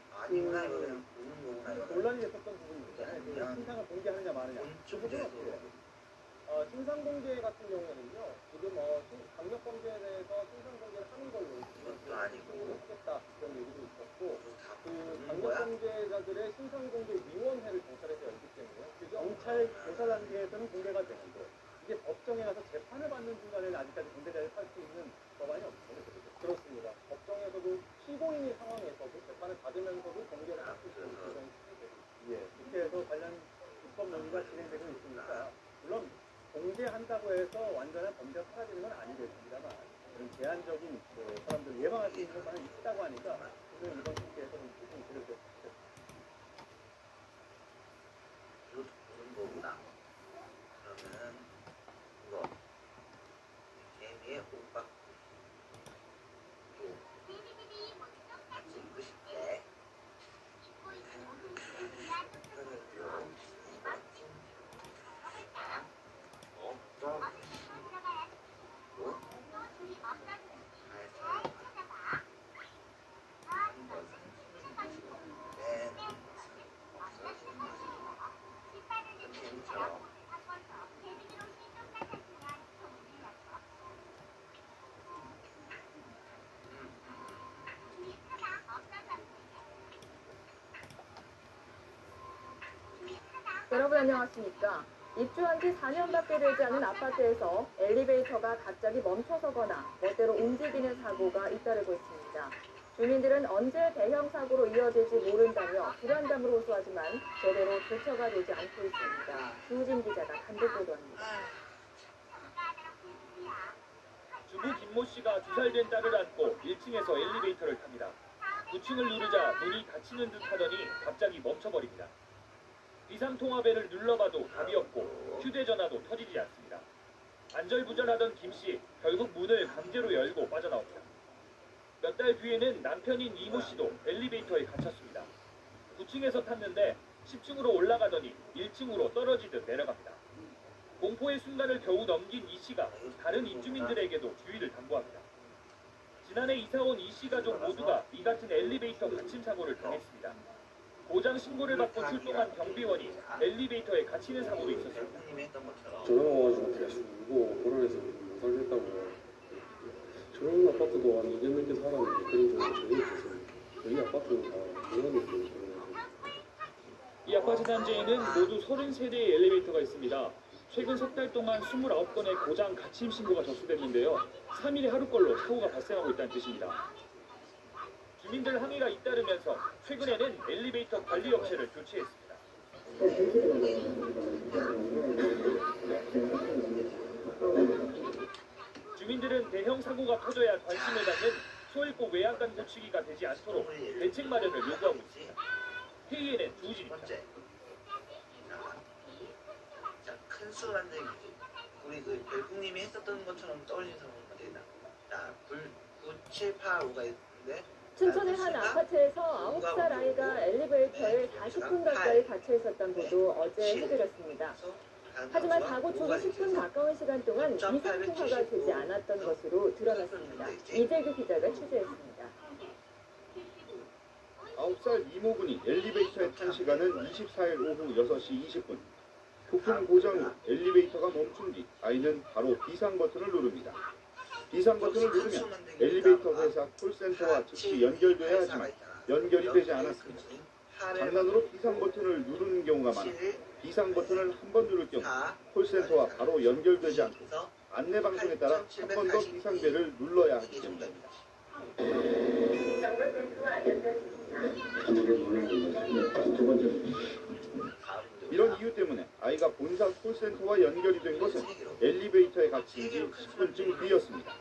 논란이 됐었던 부분이 있잖아요. 신상을 공개하느냐 마느냐. 그 부분은 어떻게 해요? 신상 공개 같은 경우에는요. 지금 강력 범죄에 대해서 신상 공개를 하는 걸로 하겠다 그런 얘기도 있었고 그 강력 범죄자들의 신상 공개 위원회를 경찰에서 열기 때문에 경찰 조사 단계에서는 공개가 되는데 이게 법정에 가서 재판을 받는 순간에는 아직까지 공개를 할 수 있는 법안이 없습니다. 그렇습니다. 법정에서도 피고인의 상황에서도 재판을 받으면서도 공개를 할 수 있는 그런 이렇게 해서 관련 입법 논의가 진행되고 있으니까 물론 공개한다고 해서 완전한 범죄가 사라지는 건 아니겠습니다만 이런 제한적인 사람들 예방할 수 있는 것만은 있다고 하니까 오늘 이번 국회에서 좀 드려야 될 것 같아요. 이거 보는 거구나. 그러면 이거 개미의 호박 같이 입고 싶대. 여러분 안녕하십니까? 입주한 지 4년밖에 되지 않은 아파트에서 엘리베이터가 갑자기 멈춰서거나 멋대로 움직이는 사고가 잇따르고 있습니다. 주민들은 언제 대형 사고로 이어질지 모른다며 불안감을 호소하지만 제대로 조처가 되지 않고 있습니다. 주우진 기자가 단독 보도합니다. 주부 김모 씨가 2살 된 딸을 안고 1층에서 엘리베이터를 탑니다. 9층을 누르자 문이 닫히는 듯 하더니 갑자기 멈춰버립니다. 비상통화벨을 눌러봐도 답이 없고 휴대전화도 터지지 않습니다. 안절부절하던 김 씨 결국 문을 강제로 열고 빠져나옵니다. 몇 달 뒤에는 남편인 이모 씨도 엘리베이터에 갇혔습니다. 9층에서 탔는데 10층으로 올라가더니 1층으로 떨어지듯 내려갑니다. 공포의 순간을 겨우 넘긴 이 씨가 다른 입주민들에게도 주의를 당부합니다. 지난해 이사온 이 씨 가족 모두가 이 같은 엘리베이터 갇힘 사고를 당했습니다. 고장 신고를 받고 출동한 경비원이 엘리베이터에 갇히는 사고도 있었습니다. 전화 와가지고 계속 울고 불안해서 못 살겠다고. 저런 아파트도 한 2년 넘게 살았는데 그런 경우가 전혀 없었어요. 저희 아파트는 다 그런 이 아파트 단지에는 모두 33대의 엘리베이터가 있습니다. 최근 석 달 동안 29건의 고장 갇힘 신고가 접수됐는데요. 3일에 하루꼴로 사고가 발생하고 있다는 뜻입니다. 주민들 항의가 잇따르면서 최근에는 엘리베이터 관리 업체를 교체했습니다. 주민들은 대형 사고가 터져야 관심을 받는 소일고 외양간 고치기가 되지 않도록 대책 마련을 요구하고 있습니다. 회의에는 조진입니다. 큰 수 만들기. 우리 그 별국님이 했었던 것처럼 떠올리는 상황이 된다. 자, 9785가 있는데 춘천의 한 아파트에서 9살 아이가 엘리베이터에 40분 가까이 갇혀 있었던 보도 어제 해드렸습니다. 하지만 사고 초 10분 가까운 시간 동안 이상 통화가 되지 않았던 것으로 드러났습니다. 이재규 기자가 취재했습니다. 9살 이모군이 엘리베이터에 탄 시간은 24일 오후 6시 20분. 부품 고장 후 엘리베이터가 멈춘 뒤 아이는 바로 비상 버튼을 누릅니다. 비상 버튼을 누르면 엘리베이터 회사 콜센터와 즉시 연결돼야 하지만 연결이 되지 않았습니다. 장난으로 비상 버튼을 누르는 경우가 많아 비상 버튼을 한 번 누를 경우 콜센터와 바로 연결되지 않고 안내 방송에 따라 한 번 더 비상벨을 눌러야 하기 때문입니다. 이런 이유 때문에 아이가 본사 콜센터와 연결이 된 것은 엘리베이터에 갇힌 지 10분쯤 뒤였습니다.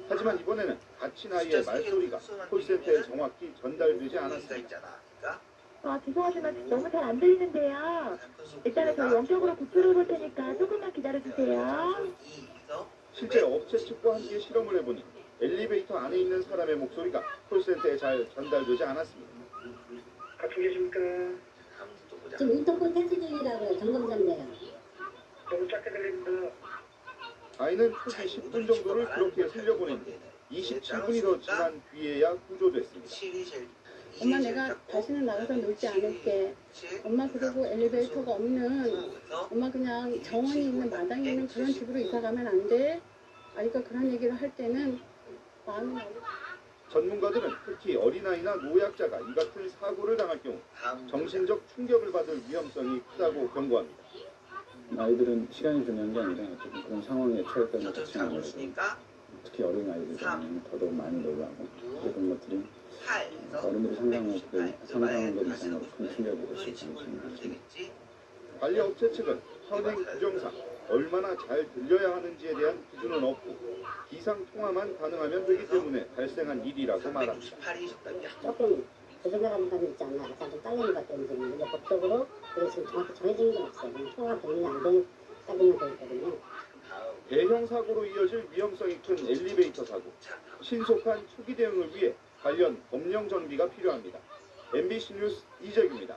하지만 이번에는 갇힌 아이의 말소리가 콜센터에 정확히 전달되지 않았습니다. 죄송하지만 너무 잘 안 들리는데요. 일단은 저희 원격으로 구출해 볼 테니까 조금만 기다려주세요. 실제 업체 측과 함께 실험을 해보니 엘리베이터 안에 있는 사람의 목소리가 콜센터에 잘 전달되지 않았습니다. 같이 계십니까? 지금 인터폰 테스트 중이라고요. 점검사인데요. 너무 작게 들립니다. 아이는 초기 10분 정도를 그렇게 흘려보냈는데 27분이 더 지난 뒤에야 구조됐습니다. 엄마 내가 다시는 나가서 놀지 않을게. 엄마 그리고 엘리베이터가 없는 엄마 그냥 정원이 있는 마당에 있는 그런 집으로 이사 가면 안 돼. 아이가 그런 얘기를 할 때는 마음이 너무 전문가들은 특히 어린아이나 노약자가 이 같은 사고를 당할 경우 정신적 충격을 받을 위험성이 크다고 경고합니다. 아이들은 시간이 중요한 게 아니라 어쨌든 그런 상황에 처했던 것 같이 아무래도 특히 어린 아이들 경우에는 더더욱 많이 놀라고 그런 것들이 어른들이 상상한 것 이상으로 큰 충격이 될 수 있습니다. 관리업체 측은 현행 규정상 얼마나 잘 들려야 하는지에 대한 기준은 없고 기상 통화만 가능하면 되기 때문에 발생한 일이라고 말합니다. 조금 부족해가는 감이 있지 않나. 약간 좀 딸리는 것 같아요. 근데 법적으로 그게 지금 정확히 정해진 게 없어요. 통화 되느냐 안 되는 사고만 되어 있거든요. 대형 사고로 이어질 위험성이 큰 엘리베이터 사고. 신속한 초기 대응을 위해 관련 법령 정비가 필요합니다. MBC 뉴스 이재규입니다.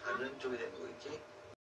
다른 쪽에 되는 거 있지?